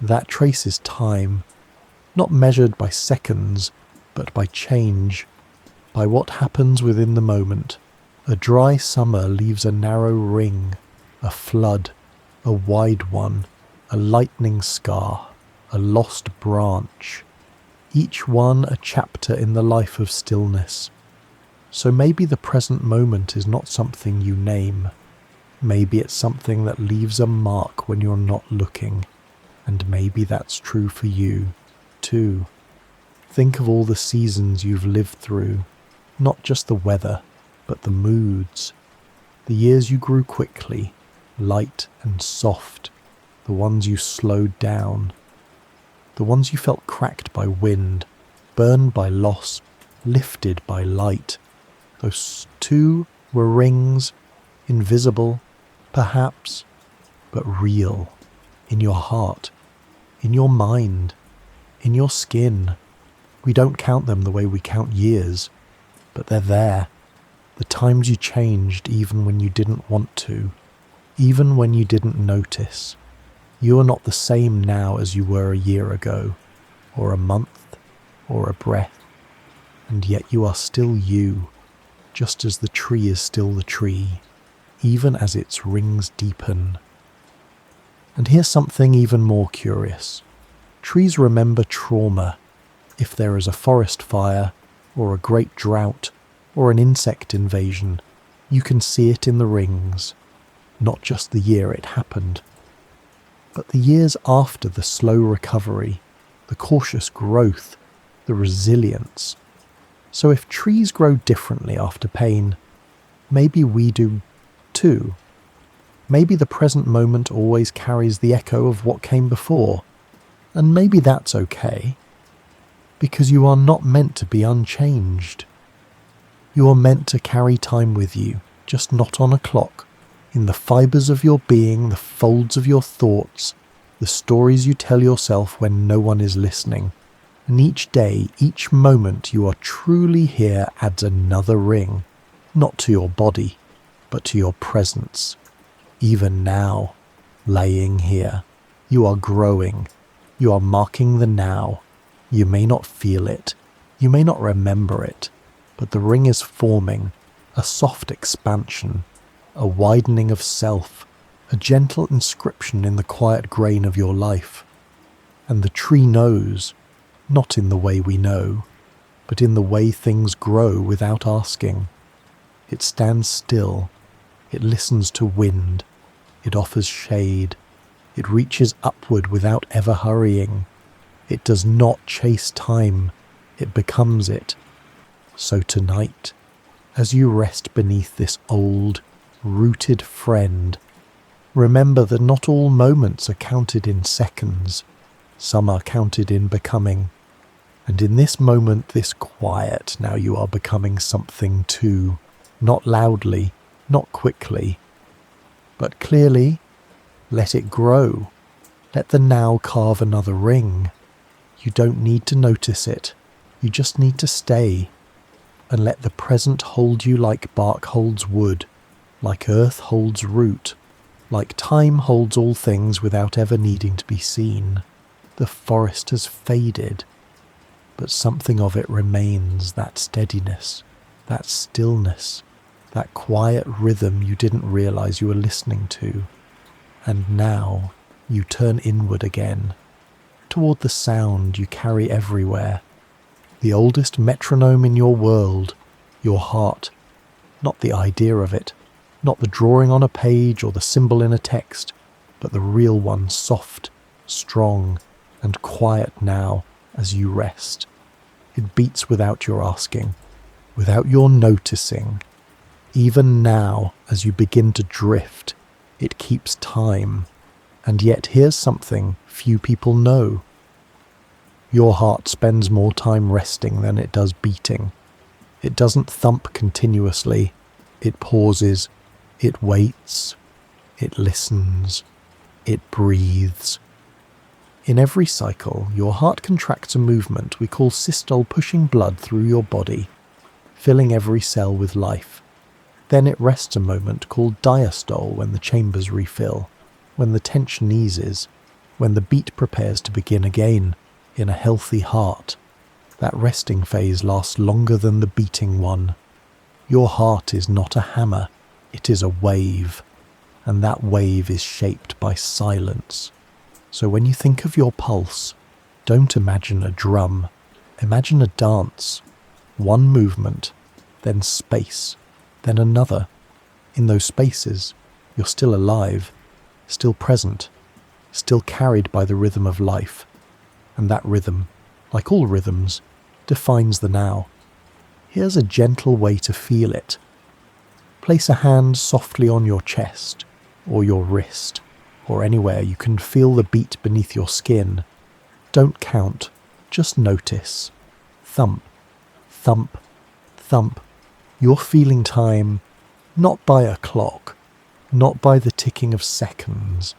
Speaker 1: That trace is time, not measured by seconds, but by change, by what happens within the moment. A dry summer leaves a narrow ring, a flood, a wide one, a lightning scar, a lost branch, each one a chapter in the life of stillness. So maybe the present moment is not something you name. Maybe it's something that leaves a mark when you're not looking. And maybe that's true for you, too. Think of all the seasons you've lived through, not just the weather, but the moods. The years you grew quickly, light and soft, the ones you slowed down, the ones you felt cracked by wind, burned by loss, lifted by light. Those too were rings, invisible, perhaps, but real, in your heart, in your mind, in your skin. We don't count them the way we count years, but they're there. The times you changed even when you didn't want to, even when you didn't notice. You are not the same now as you were a year ago, or a month, or a breath, and yet you are still you, just as the tree is still the tree, even as its rings deepen. And here's something even more curious. Trees remember trauma. If there is a forest fire, or a great drought, or an insect invasion, you can see it in the rings, not just the year it happened, but the years after the slow recovery, the cautious growth, the resilience. So if trees grow differently after pain, maybe we do too. Maybe the present moment always carries the echo of what came before, and maybe that's okay, because you are not meant to be unchanged. You are meant to carry time with you, just not on a clock, in the fibres of your being, the folds of your thoughts, the stories you tell yourself when no one is listening. And each day, each moment you are truly here adds another ring, not to your body, but to your presence. Even now, laying here, you are growing, you are marking the now, You may not feel it, you may not remember it, but the ring is forming, a soft expansion, a widening of self, a gentle inscription in the quiet grain of your life. And the tree knows, not in the way we know, but in the way things grow without asking. It stands still, it listens to wind, it offers shade, it reaches upward without ever hurrying. It does not chase time, it becomes it. So tonight, as you rest beneath this old, rooted friend, remember that not all moments are counted in seconds. Some are counted in becoming. And in this moment, this quiet, now you are becoming something too. Not loudly, not quickly, but clearly. Let it grow. Let the now carve another ring. You don't need to notice it. You just need to stay. And let the present hold you like bark holds wood, like earth holds root, like time holds all things without ever needing to be seen. The forest has faded, but something of it remains, that steadiness, that stillness, that quiet rhythm you didn't realize you were listening to. And now you turn inward again, toward the sound you carry everywhere, the oldest metronome in your world, your heart, not the idea of it, not the drawing on a page or the symbol in a text, but the real one, soft, strong, and quiet now as you rest. It beats without your asking, without your noticing. Even now, as you begin to drift, it keeps time. And yet here's something few people know. Your heart spends more time resting than it does beating. It doesn't thump continuously. It pauses. It waits. It listens. It breathes. In every cycle, your heart contracts a movement we call systole, pushing blood through your body, filling every cell with life. Then it rests a moment called diastole when the chambers refill, when the tension eases, when the beat prepares to begin again in a healthy heart. That resting phase lasts longer than the beating one. Your heart is not a hammer, it is a wave, and that wave is shaped by silence. So when you think of your pulse, don't imagine a drum, imagine a dance. One movement, then space, then another. In those spaces, you're still alive, still present, still carried by the rhythm of life. And that rhythm, like all rhythms, defines the now. Here's a gentle way to feel it. Place a hand softly on your chest, or your wrist, or anywhere you can feel the beat beneath your skin. Don't count, just notice. Thump, thump, thump. You're feeling time, not by a clock, not by the ticking of seconds,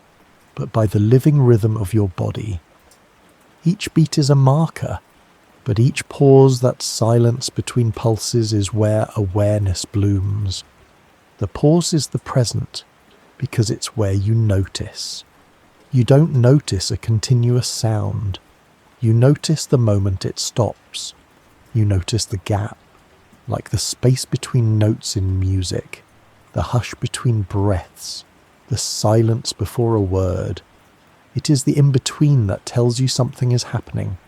Speaker 1: but by the living rhythm of your body. Each beat is a marker, but each pause, that silence between pulses, is where awareness blooms. The pause is the present, because it's where you notice. You don't notice a continuous sound. You notice the moment it stops. You notice the gap, like the space between notes in music, the hush between breaths, the silence before a word. It is the in-between that tells you something is happening,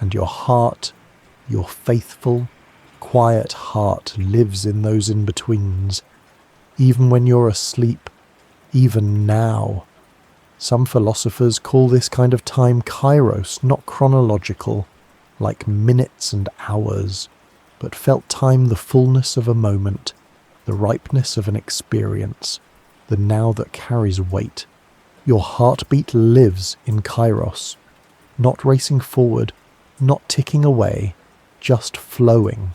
Speaker 1: and your heart, your faithful, quiet heart, lives in those in-betweens, even when you're asleep, even now. Some philosophers call this kind of time kairos, not chronological, like minutes and hours, but felt time the fullness of a moment, the ripeness of an experience, the now that carries weight. Your heartbeat lives in kairos, not racing forward, not ticking away, just flowing.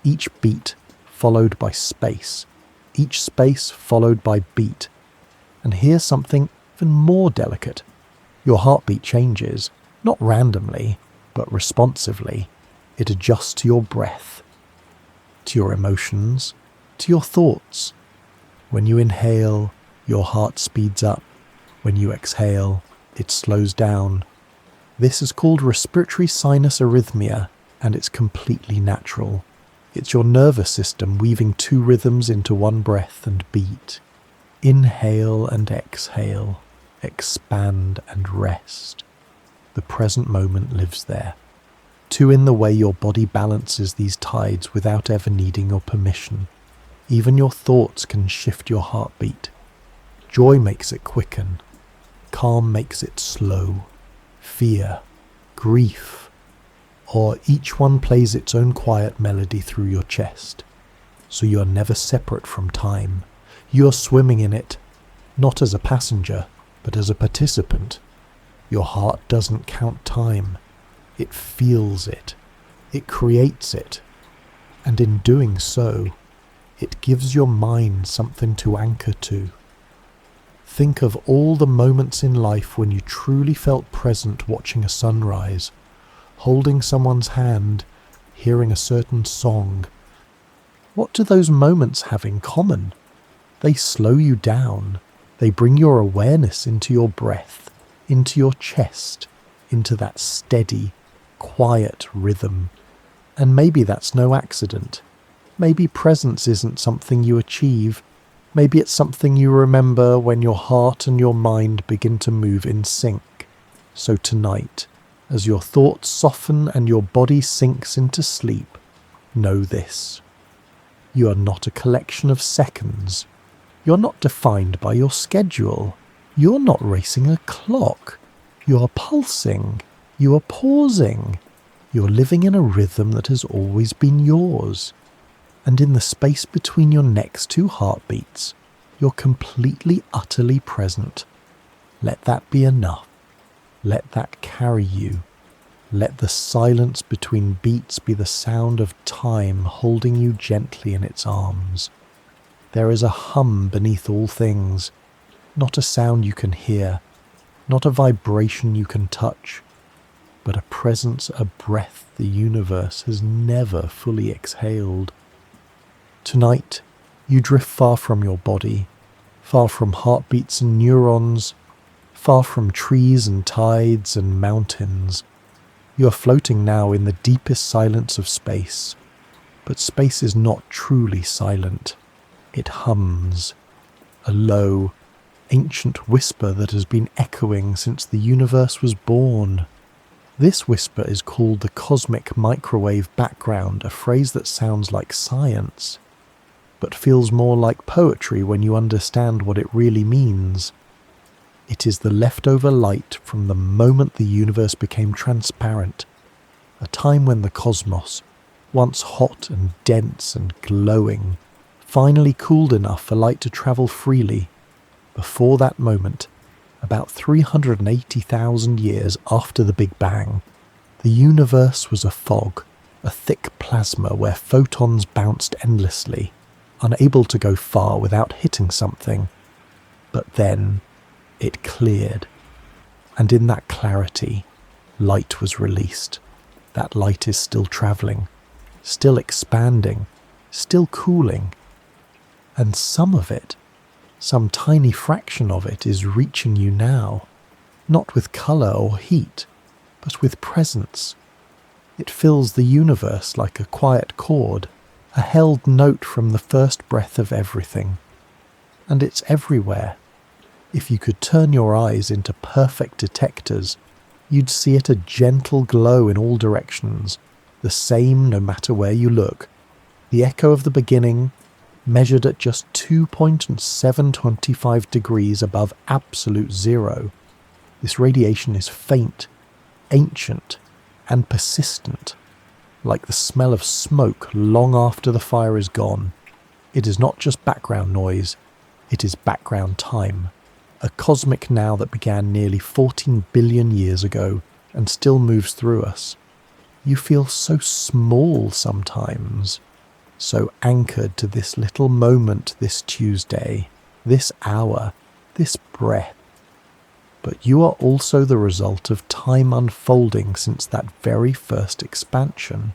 Speaker 1: Each beat followed by space, each space followed by beat. And here's something even more delicate. Your heartbeat changes, not randomly, but responsively. It adjusts to your breath, to your emotions, to your thoughts. When you inhale, your heart speeds up. When you exhale, it slows down. This is called respiratory sinus arrhythmia, and it's completely natural. It's your nervous system weaving two rhythms into one breath and beat. Inhale and exhale, expand and rest. The present moment lives there. Two in the way your body balances these tides without ever needing your permission. Even your thoughts can shift your heartbeat. Joy makes it quicken. Calm makes it slow. Fear, grief, or each one plays its own quiet melody through your chest. So you are never separate from time. You are swimming in it, not as a passenger, but as a participant. Your heart doesn't count time. It feels it. It creates it. And in doing so, it gives your mind something to anchor to. Think of all the moments in life when you truly felt present watching a sunrise, holding someone's hand, hearing a certain song. What do those moments have in common? They slow you down. They bring your awareness into your breath, into your chest, into that steady, quiet rhythm. And maybe that's no accident. Maybe presence isn't something you achieve. Maybe it's something you remember when your heart and your mind begin to move in sync. So tonight, as your thoughts soften and your body sinks into sleep, know this. You are not a collection of seconds. You're not defined by your schedule. You're not racing a clock. You are pulsing. You are pausing. You're living in a rhythm that has always been yours. And in the space between your next two heartbeats, you're completely, utterly present. Let that be enough. Let that carry you. Let the silence between beats be the sound of time holding you gently in its arms. There is a hum beneath all things, not a sound you can hear, not a vibration you can touch, but a presence, a breath the universe has never fully exhaled. Tonight, you drift far from your body, far from heartbeats and neurons, far from trees and tides and mountains. You are floating now in the deepest silence of space, but space is not truly silent. It hums, a low, ancient whisper that has been echoing since the universe was born. This whisper is called the cosmic microwave background, a phrase that sounds like science, but feels more like poetry when you understand what it really means. It is the leftover light from the moment the universe became transparent, a time when the cosmos, once hot and dense and glowing, finally cooled enough for light to travel freely. Before that moment, about 380,000 years after the Big Bang, the universe was a fog, a thick plasma where photons bounced endlessly, unable to go far without hitting something. But then it cleared, and in that clarity, light was released. That light is still travelling, still expanding, still cooling. And some of it, some tiny fraction of it, is reaching you now, not with colour or heat, but with presence. It fills the universe like a quiet chord, a held note from the first breath of everything. And it's everywhere. If you could turn your eyes into perfect detectors, you'd see it a gentle glow in all directions, the same no matter where you look. The echo of the beginning, measured at just 2.725 degrees above absolute zero. This radiation is faint, ancient, and persistent, like the smell of smoke long after the fire is gone. It is not just background noise, it is background time, a cosmic now that began nearly 14 billion years ago and still moves through us. You feel so small sometimes, so anchored to this little moment, this Tuesday, this hour, this breath. But you are also the result of time unfolding since that very first expansion.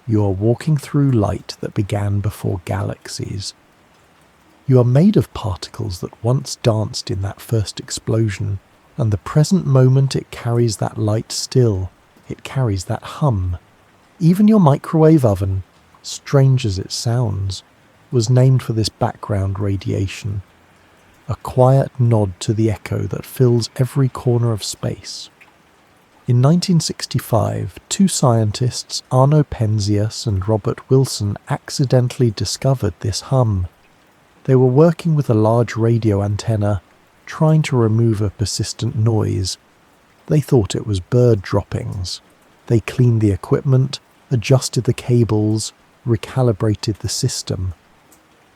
Speaker 1: You are walking through light that began before galaxies. You are made of particles that once danced in that first explosion, And the present moment it carries that light still, it carries that hum. Even your microwave oven, strange as it sounds, was named for this background radiation, a quiet nod to the echo that fills every corner of space. In 1965, two scientists, Arno Penzias and Robert Wilson, accidentally discovered this hum. They were working with a large radio antenna, trying to remove a persistent noise. They thought it was bird droppings. They cleaned the equipment, adjusted the cables, recalibrated the system.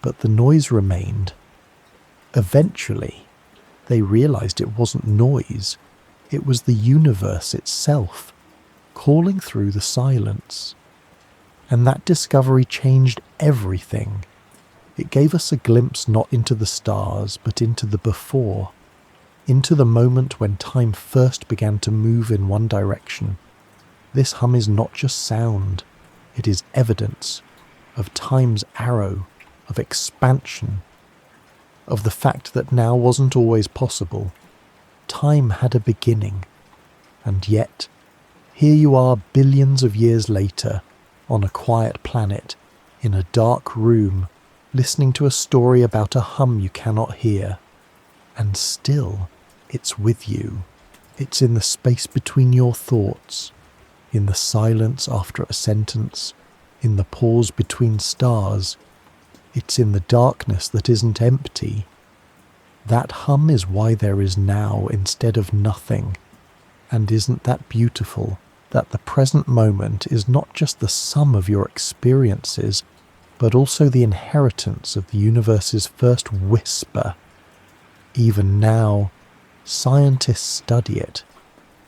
Speaker 1: But the noise remained. Eventually, they realized it wasn't noise. It was the universe itself, calling through the silence. And that discovery changed everything. It gave us a glimpse not into the stars, but into the before, into the moment when time first began to move in one direction. This hum is not just sound, it is evidence of time's arrow, of expansion, of the fact that now wasn't always possible. Time had a beginning, and yet, here you are billions of years later, on a quiet planet, in a dark room, listening to a story about a hum you cannot hear. And still, it's with you. It's in the space between your thoughts, in the silence after a sentence, in the pause between stars. It's in the darkness that isn't empty. That hum is why there is now instead of nothing. And isn't that beautiful, that the present moment is not just the sum of your experiences, but also the inheritance of the universe's first whisper. Even now, scientists study it.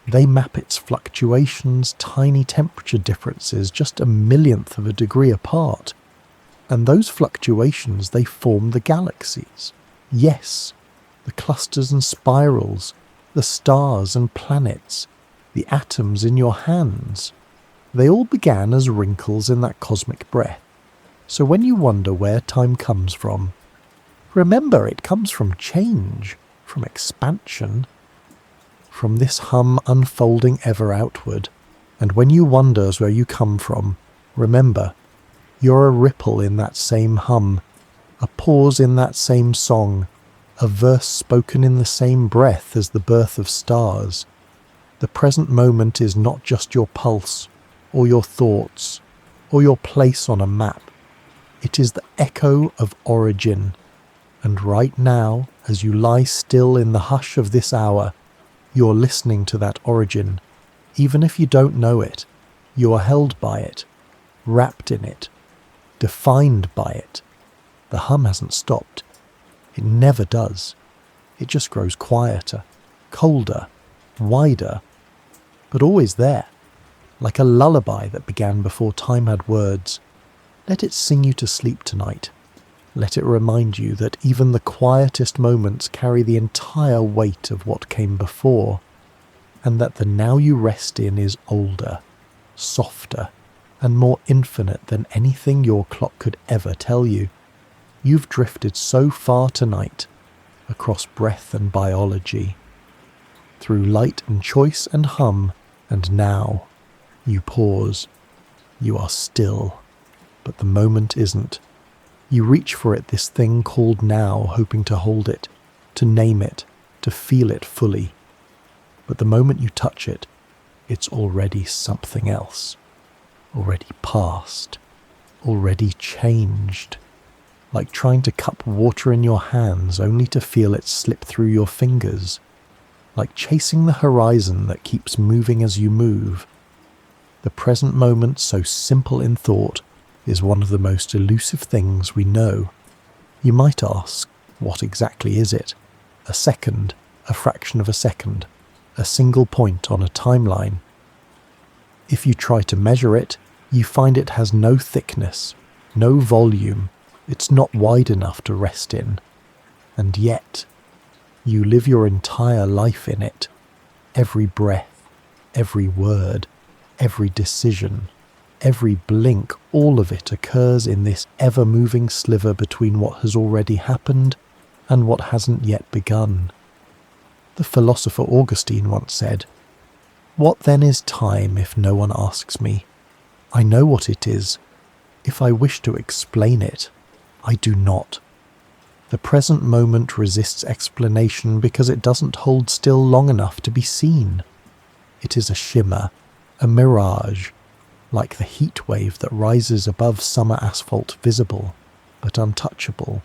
Speaker 1: They map its fluctuations, tiny temperature differences, just a millionth of a degree apart. And those fluctuations, they form the galaxies. Yes, the clusters and spirals, the stars and planets, the atoms in your hands. They all began as wrinkles in that cosmic breath. So when you wonder where time comes from, remember it comes from change, from expansion, from this hum unfolding ever outward. And when you wonder where you come from, remember, you're a ripple in that same hum, a pause in that same song, a verse spoken in the same breath as the birth of stars. The present moment is not just your pulse, or your thoughts, or your place on a map. It is the echo of origin. And right now, as you lie still in the hush of this hour, you're listening to that origin. Even if you don't know it, you are held by it, wrapped in it, defined by it. The hum hasn't stopped. It never does. It just grows quieter, colder, wider, but always there, like a lullaby that began before time had words. Let it sing you to sleep tonight. Let it remind you that even the quietest moments carry the entire weight of what came before, and that the now you rest in is older, softer, and more infinite than anything your clock could ever tell you. You've drifted so far tonight, across breath and biology, through light and choice and hum, and now you pause. You are still, but the moment isn't. You reach for it, this thing called now, hoping to hold it, to name it, to feel it fully. But the moment you touch it, it's already something else, already past, already changed. Like trying to cup water in your hands only to feel it slip through your fingers. Like chasing the horizon that keeps moving as you move. The present moment, so simple in thought, is one of the most elusive things we know. You might ask, what exactly is it? A second, a fraction of a second, a single point on a timeline. If you try to measure it, you find it has no thickness, no volume. It's not wide enough to rest in. And yet, you live your entire life in it. Every breath, every word, every decision, every blink, all of it occurs in this ever-moving sliver between what has already happened and what hasn't yet begun. The philosopher Augustine once said, "What then is time if no one asks me? I know what it is. If I wish to explain it, I do not." The present moment resists explanation because it doesn't hold still long enough to be seen. It is a shimmer, a mirage, like the heat wave that rises above summer asphalt, visible but untouchable,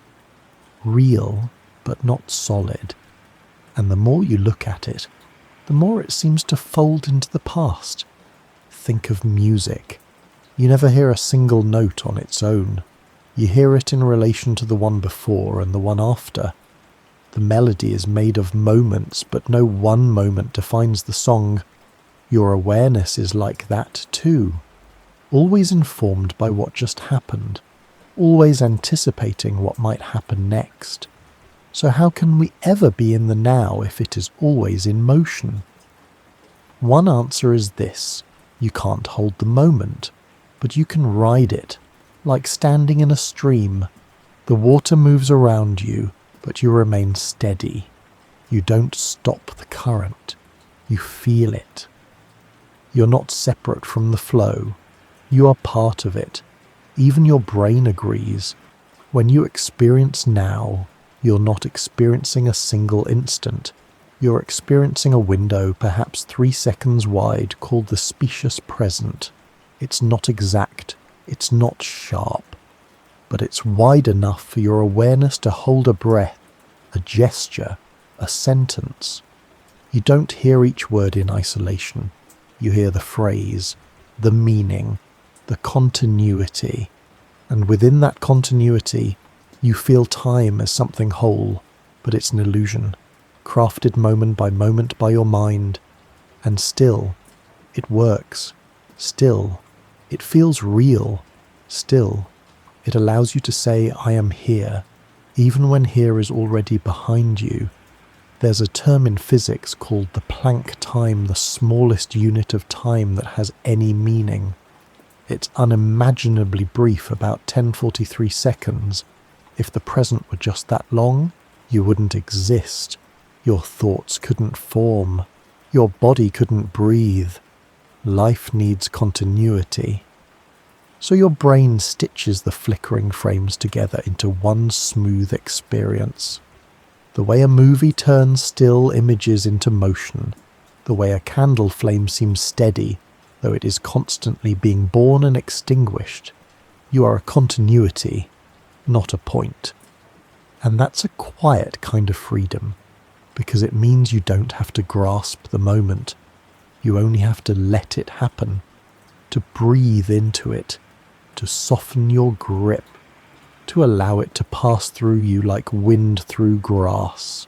Speaker 1: real but not solid. And the more you look at it, the more it seems to fold into the past. Think of music. You never hear a single note on its own. You hear it in relation to the one before and the one after. The melody is made of moments, but no one moment defines the song. Your awareness is like that too, always informed by what just happened, always anticipating what might happen next. So how can we ever be in the now if it is always in motion? One answer is this: you can't hold the moment, but you can ride it, like standing in a stream. The water moves around you, but you remain steady. You don't stop the current. You feel it. You're not separate from the flow. You are part of it. Even your brain agrees. When you experience now, you're not experiencing a single instant. You're experiencing a window perhaps 3 seconds wide called the specious present. It's not exact. It's not sharp. But it's wide enough for your awareness to hold a breath, a gesture, a sentence. You don't hear each word in isolation. You hear the phrase, the meaning, the continuity. And within that continuity, you feel time as something whole, but it's an illusion, crafted moment by your mind. And still, it works. Still, it feels real. Still, it allows you to say, "I am here," even when here is already behind you. There's a term in physics called the Planck time, the smallest unit of time that has any meaning. It's unimaginably brief, about 1043 seconds. If the present were just that long, you wouldn't exist. Your thoughts couldn't form. Your body couldn't breathe. Life needs continuity. So your brain stitches the flickering frames together into one smooth experience. The way a movie turns still images into motion, the way a candle flame seems steady, though it is constantly being born and extinguished. You are a continuity, not a point. And that's a quiet kind of freedom, because it means you don't have to grasp the moment. You only have to let it happen, to breathe into it, to soften your grip, to allow it to pass through you like wind through grass.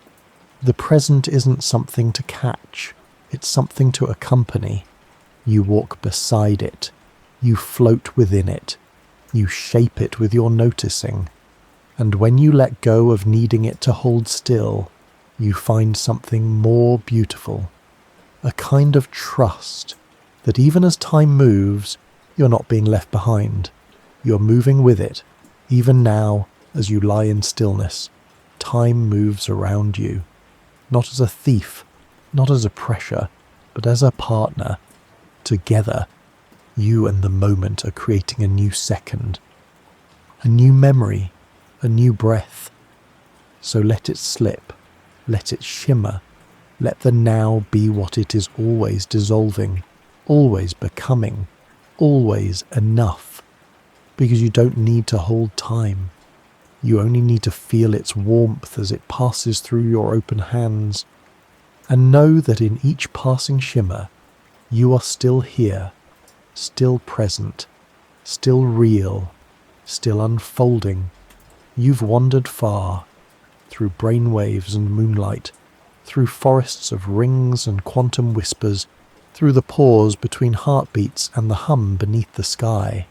Speaker 1: The present isn't something to catch, it's something to accompany. You walk beside it, you float within it, you shape it with your noticing. And when you let go of needing it to hold still, you find something more beautiful, a kind of trust that even as time moves, you're not being left behind. You're moving with it. Even now, as you lie in stillness, time moves around you, not as a thief, not as a pressure, but as a partner. Together, you and the moment are creating a new second, a new memory, a new breath. So let it slip, let it shimmer, let the now be what it is always dissolving, always becoming, always enough. Because you don't need to hold time. You only need to feel its warmth as it passes through your open hands. And know that in each passing shimmer, you are still here, still present, still real, still unfolding. You've wandered far, through brainwaves and moonlight, through forests of rings and quantum whispers, through the pause between heartbeats and the hum beneath the sky.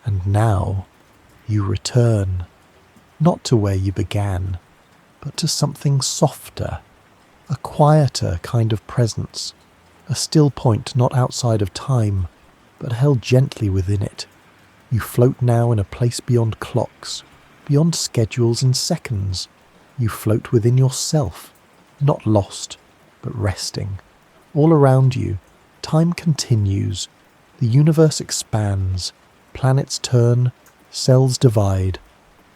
Speaker 1: And now you return, not to where you began, but to something softer, a quieter kind of presence, a still point not outside of time, but held gently within it. You float now in a place beyond clocks, beyond schedules and seconds. You float within yourself, not lost, but resting. All around you, time continues, the universe expands, planets turn, cells divide,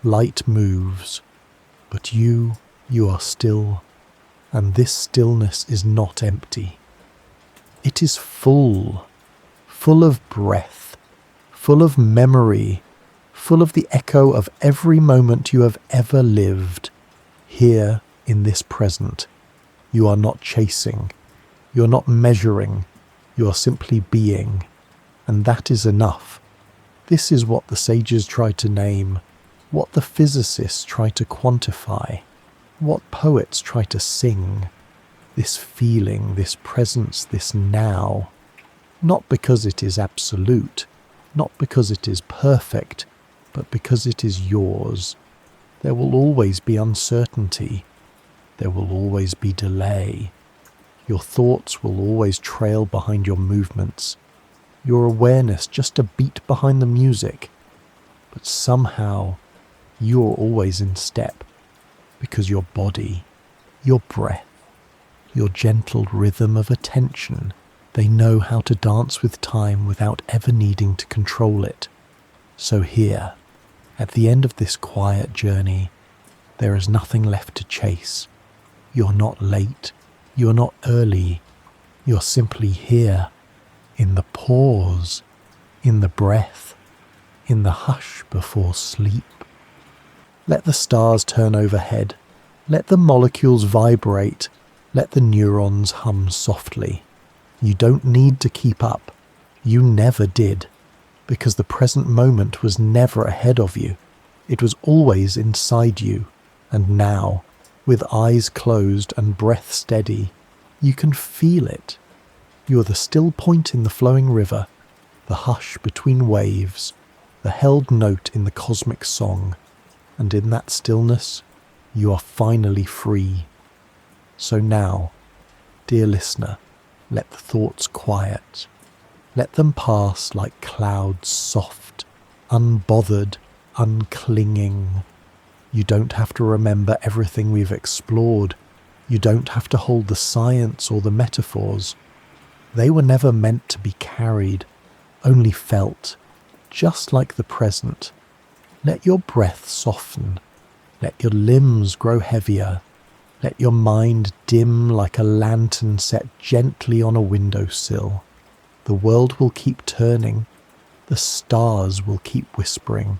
Speaker 1: light moves. But you are still, and this stillness is not empty. It is full of breath, full of memory, full of the echo of every moment you have ever lived. Here in this present, you are not chasing, you're not measuring, you are simply being, and that is enough. This is what the sages try to name, what the physicists try to quantify, what poets try to sing. This feeling, this presence, this now. Not because it is absolute, not because it is perfect, but because it is yours. There will always be uncertainty. There will always be delay. Your thoughts will always trail behind your movements. Your awareness just a beat behind the music. But somehow, you are always in step, because your body, your breath, your gentle rhythm of attention, they know how to dance with time without ever needing to control it. So here, at the end of this quiet journey, there is nothing left to chase. You're not late, you're not early, you're simply here, in the pause, in the breath, in the hush before sleep. Let the stars turn overhead, let the molecules vibrate, let the neurons hum softly. You don't need to keep up. You never did, because the present moment was never ahead of you. It was always inside you, and now, with eyes closed and breath steady, you can feel it. You are the still point in the flowing river, the hush between waves, the held note in the cosmic song, and in that stillness, you are finally free. So now, dear listener, let the thoughts quiet. Let them pass like clouds, soft, unbothered, unclinging. You don't have to remember everything we've explored. You don't have to hold the science or the metaphors. They were never meant to be carried, only felt, just like the present. Let your breath soften. Let your limbs grow heavier. Let your mind dim like a lantern set gently on a windowsill. The world will keep turning. The stars will keep whispering.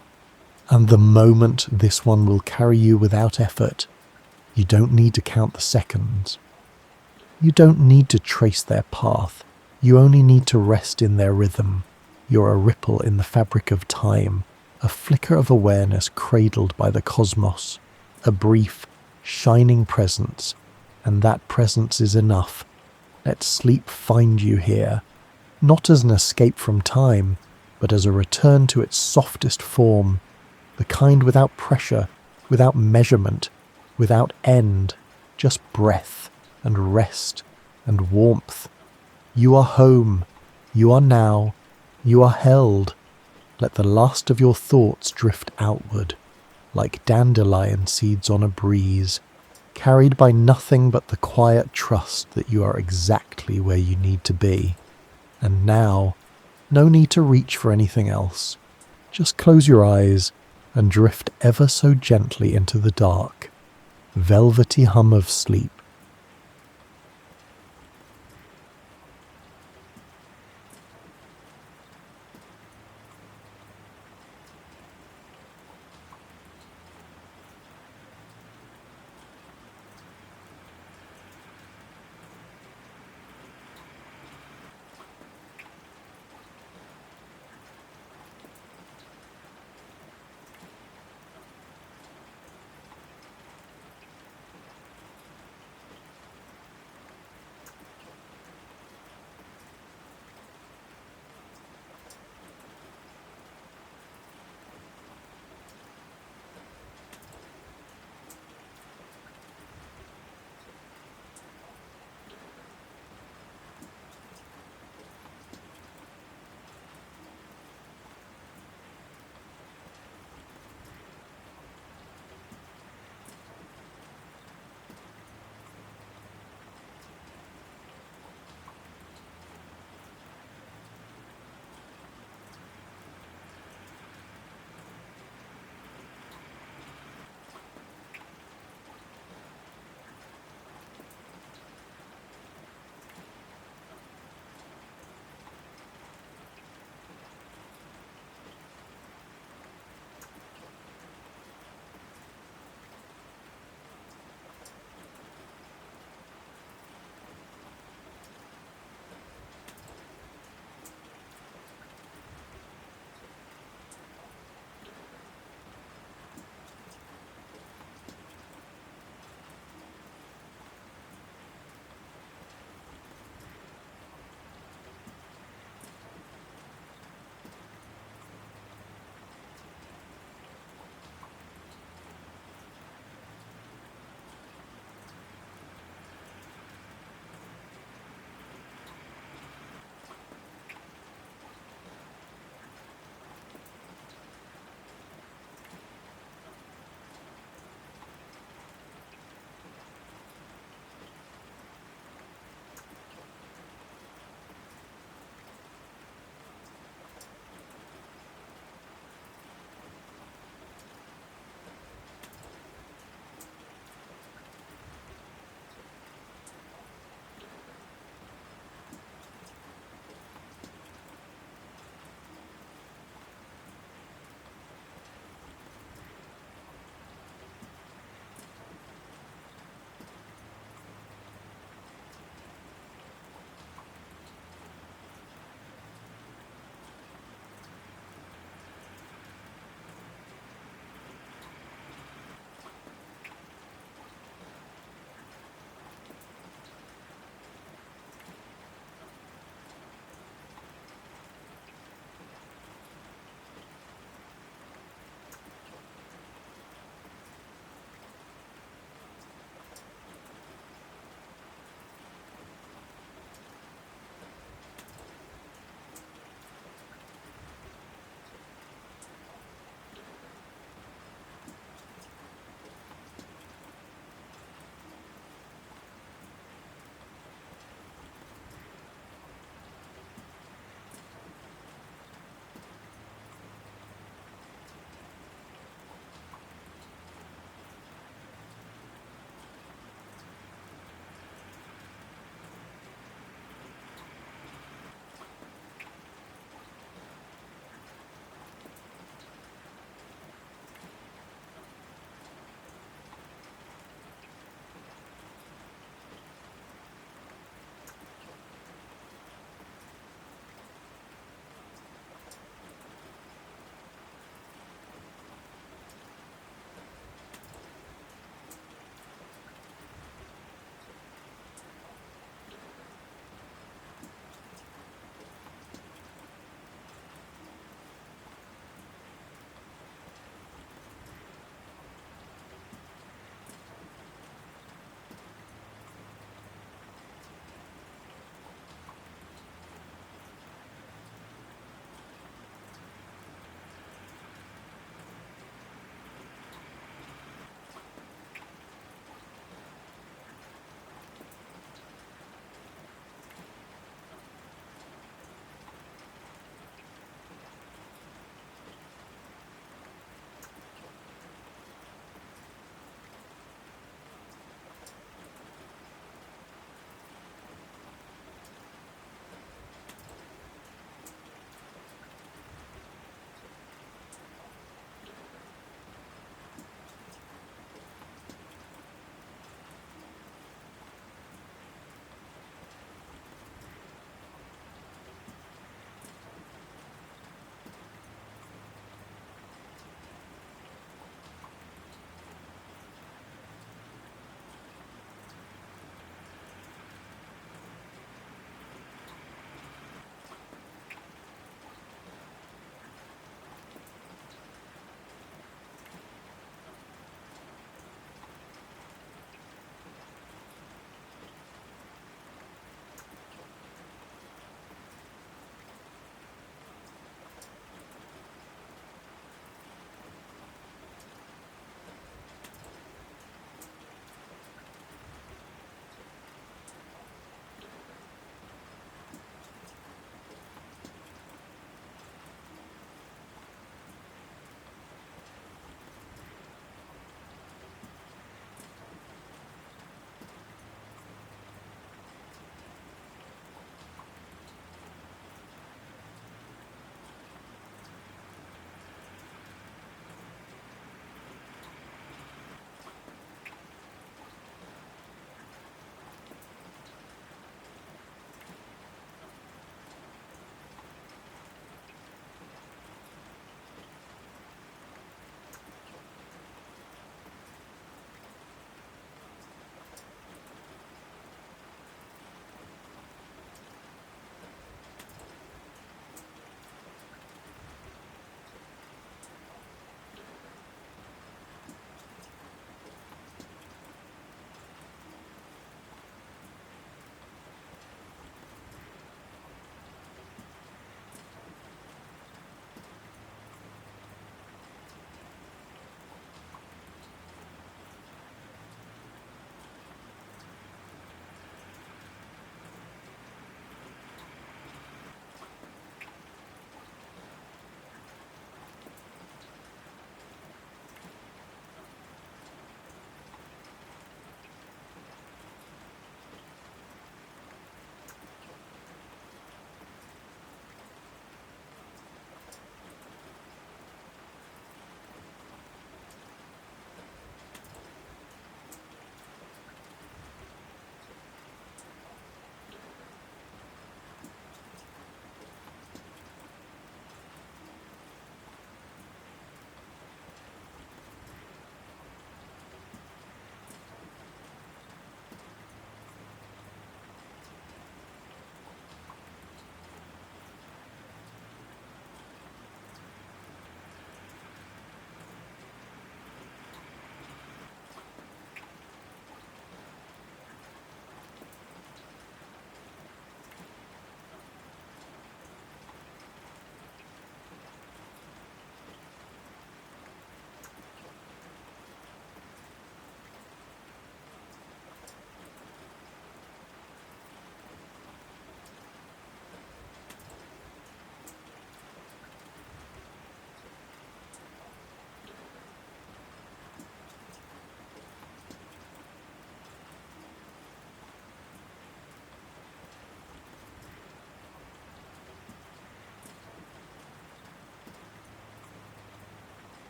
Speaker 1: And the moment this one will carry you without effort. You don't need to count the seconds. You don't need to trace their path. You only need to rest in their rhythm. You're a ripple in the fabric of time, a flicker of awareness cradled by the cosmos, a brief, shining presence, and that presence is enough. Let sleep find you here, not as an escape from time, but as a return to its softest form, the kind without pressure, without measurement, without end, just breath and rest and warmth. You are home, you are now, you are held. Let the last of your thoughts drift outward, like dandelion seeds on a breeze, carried by nothing but the quiet trust that you are exactly where you need to be. And now, no need to reach for anything else. Just close your eyes and drift ever so gently into the dark, velvety hum of sleep,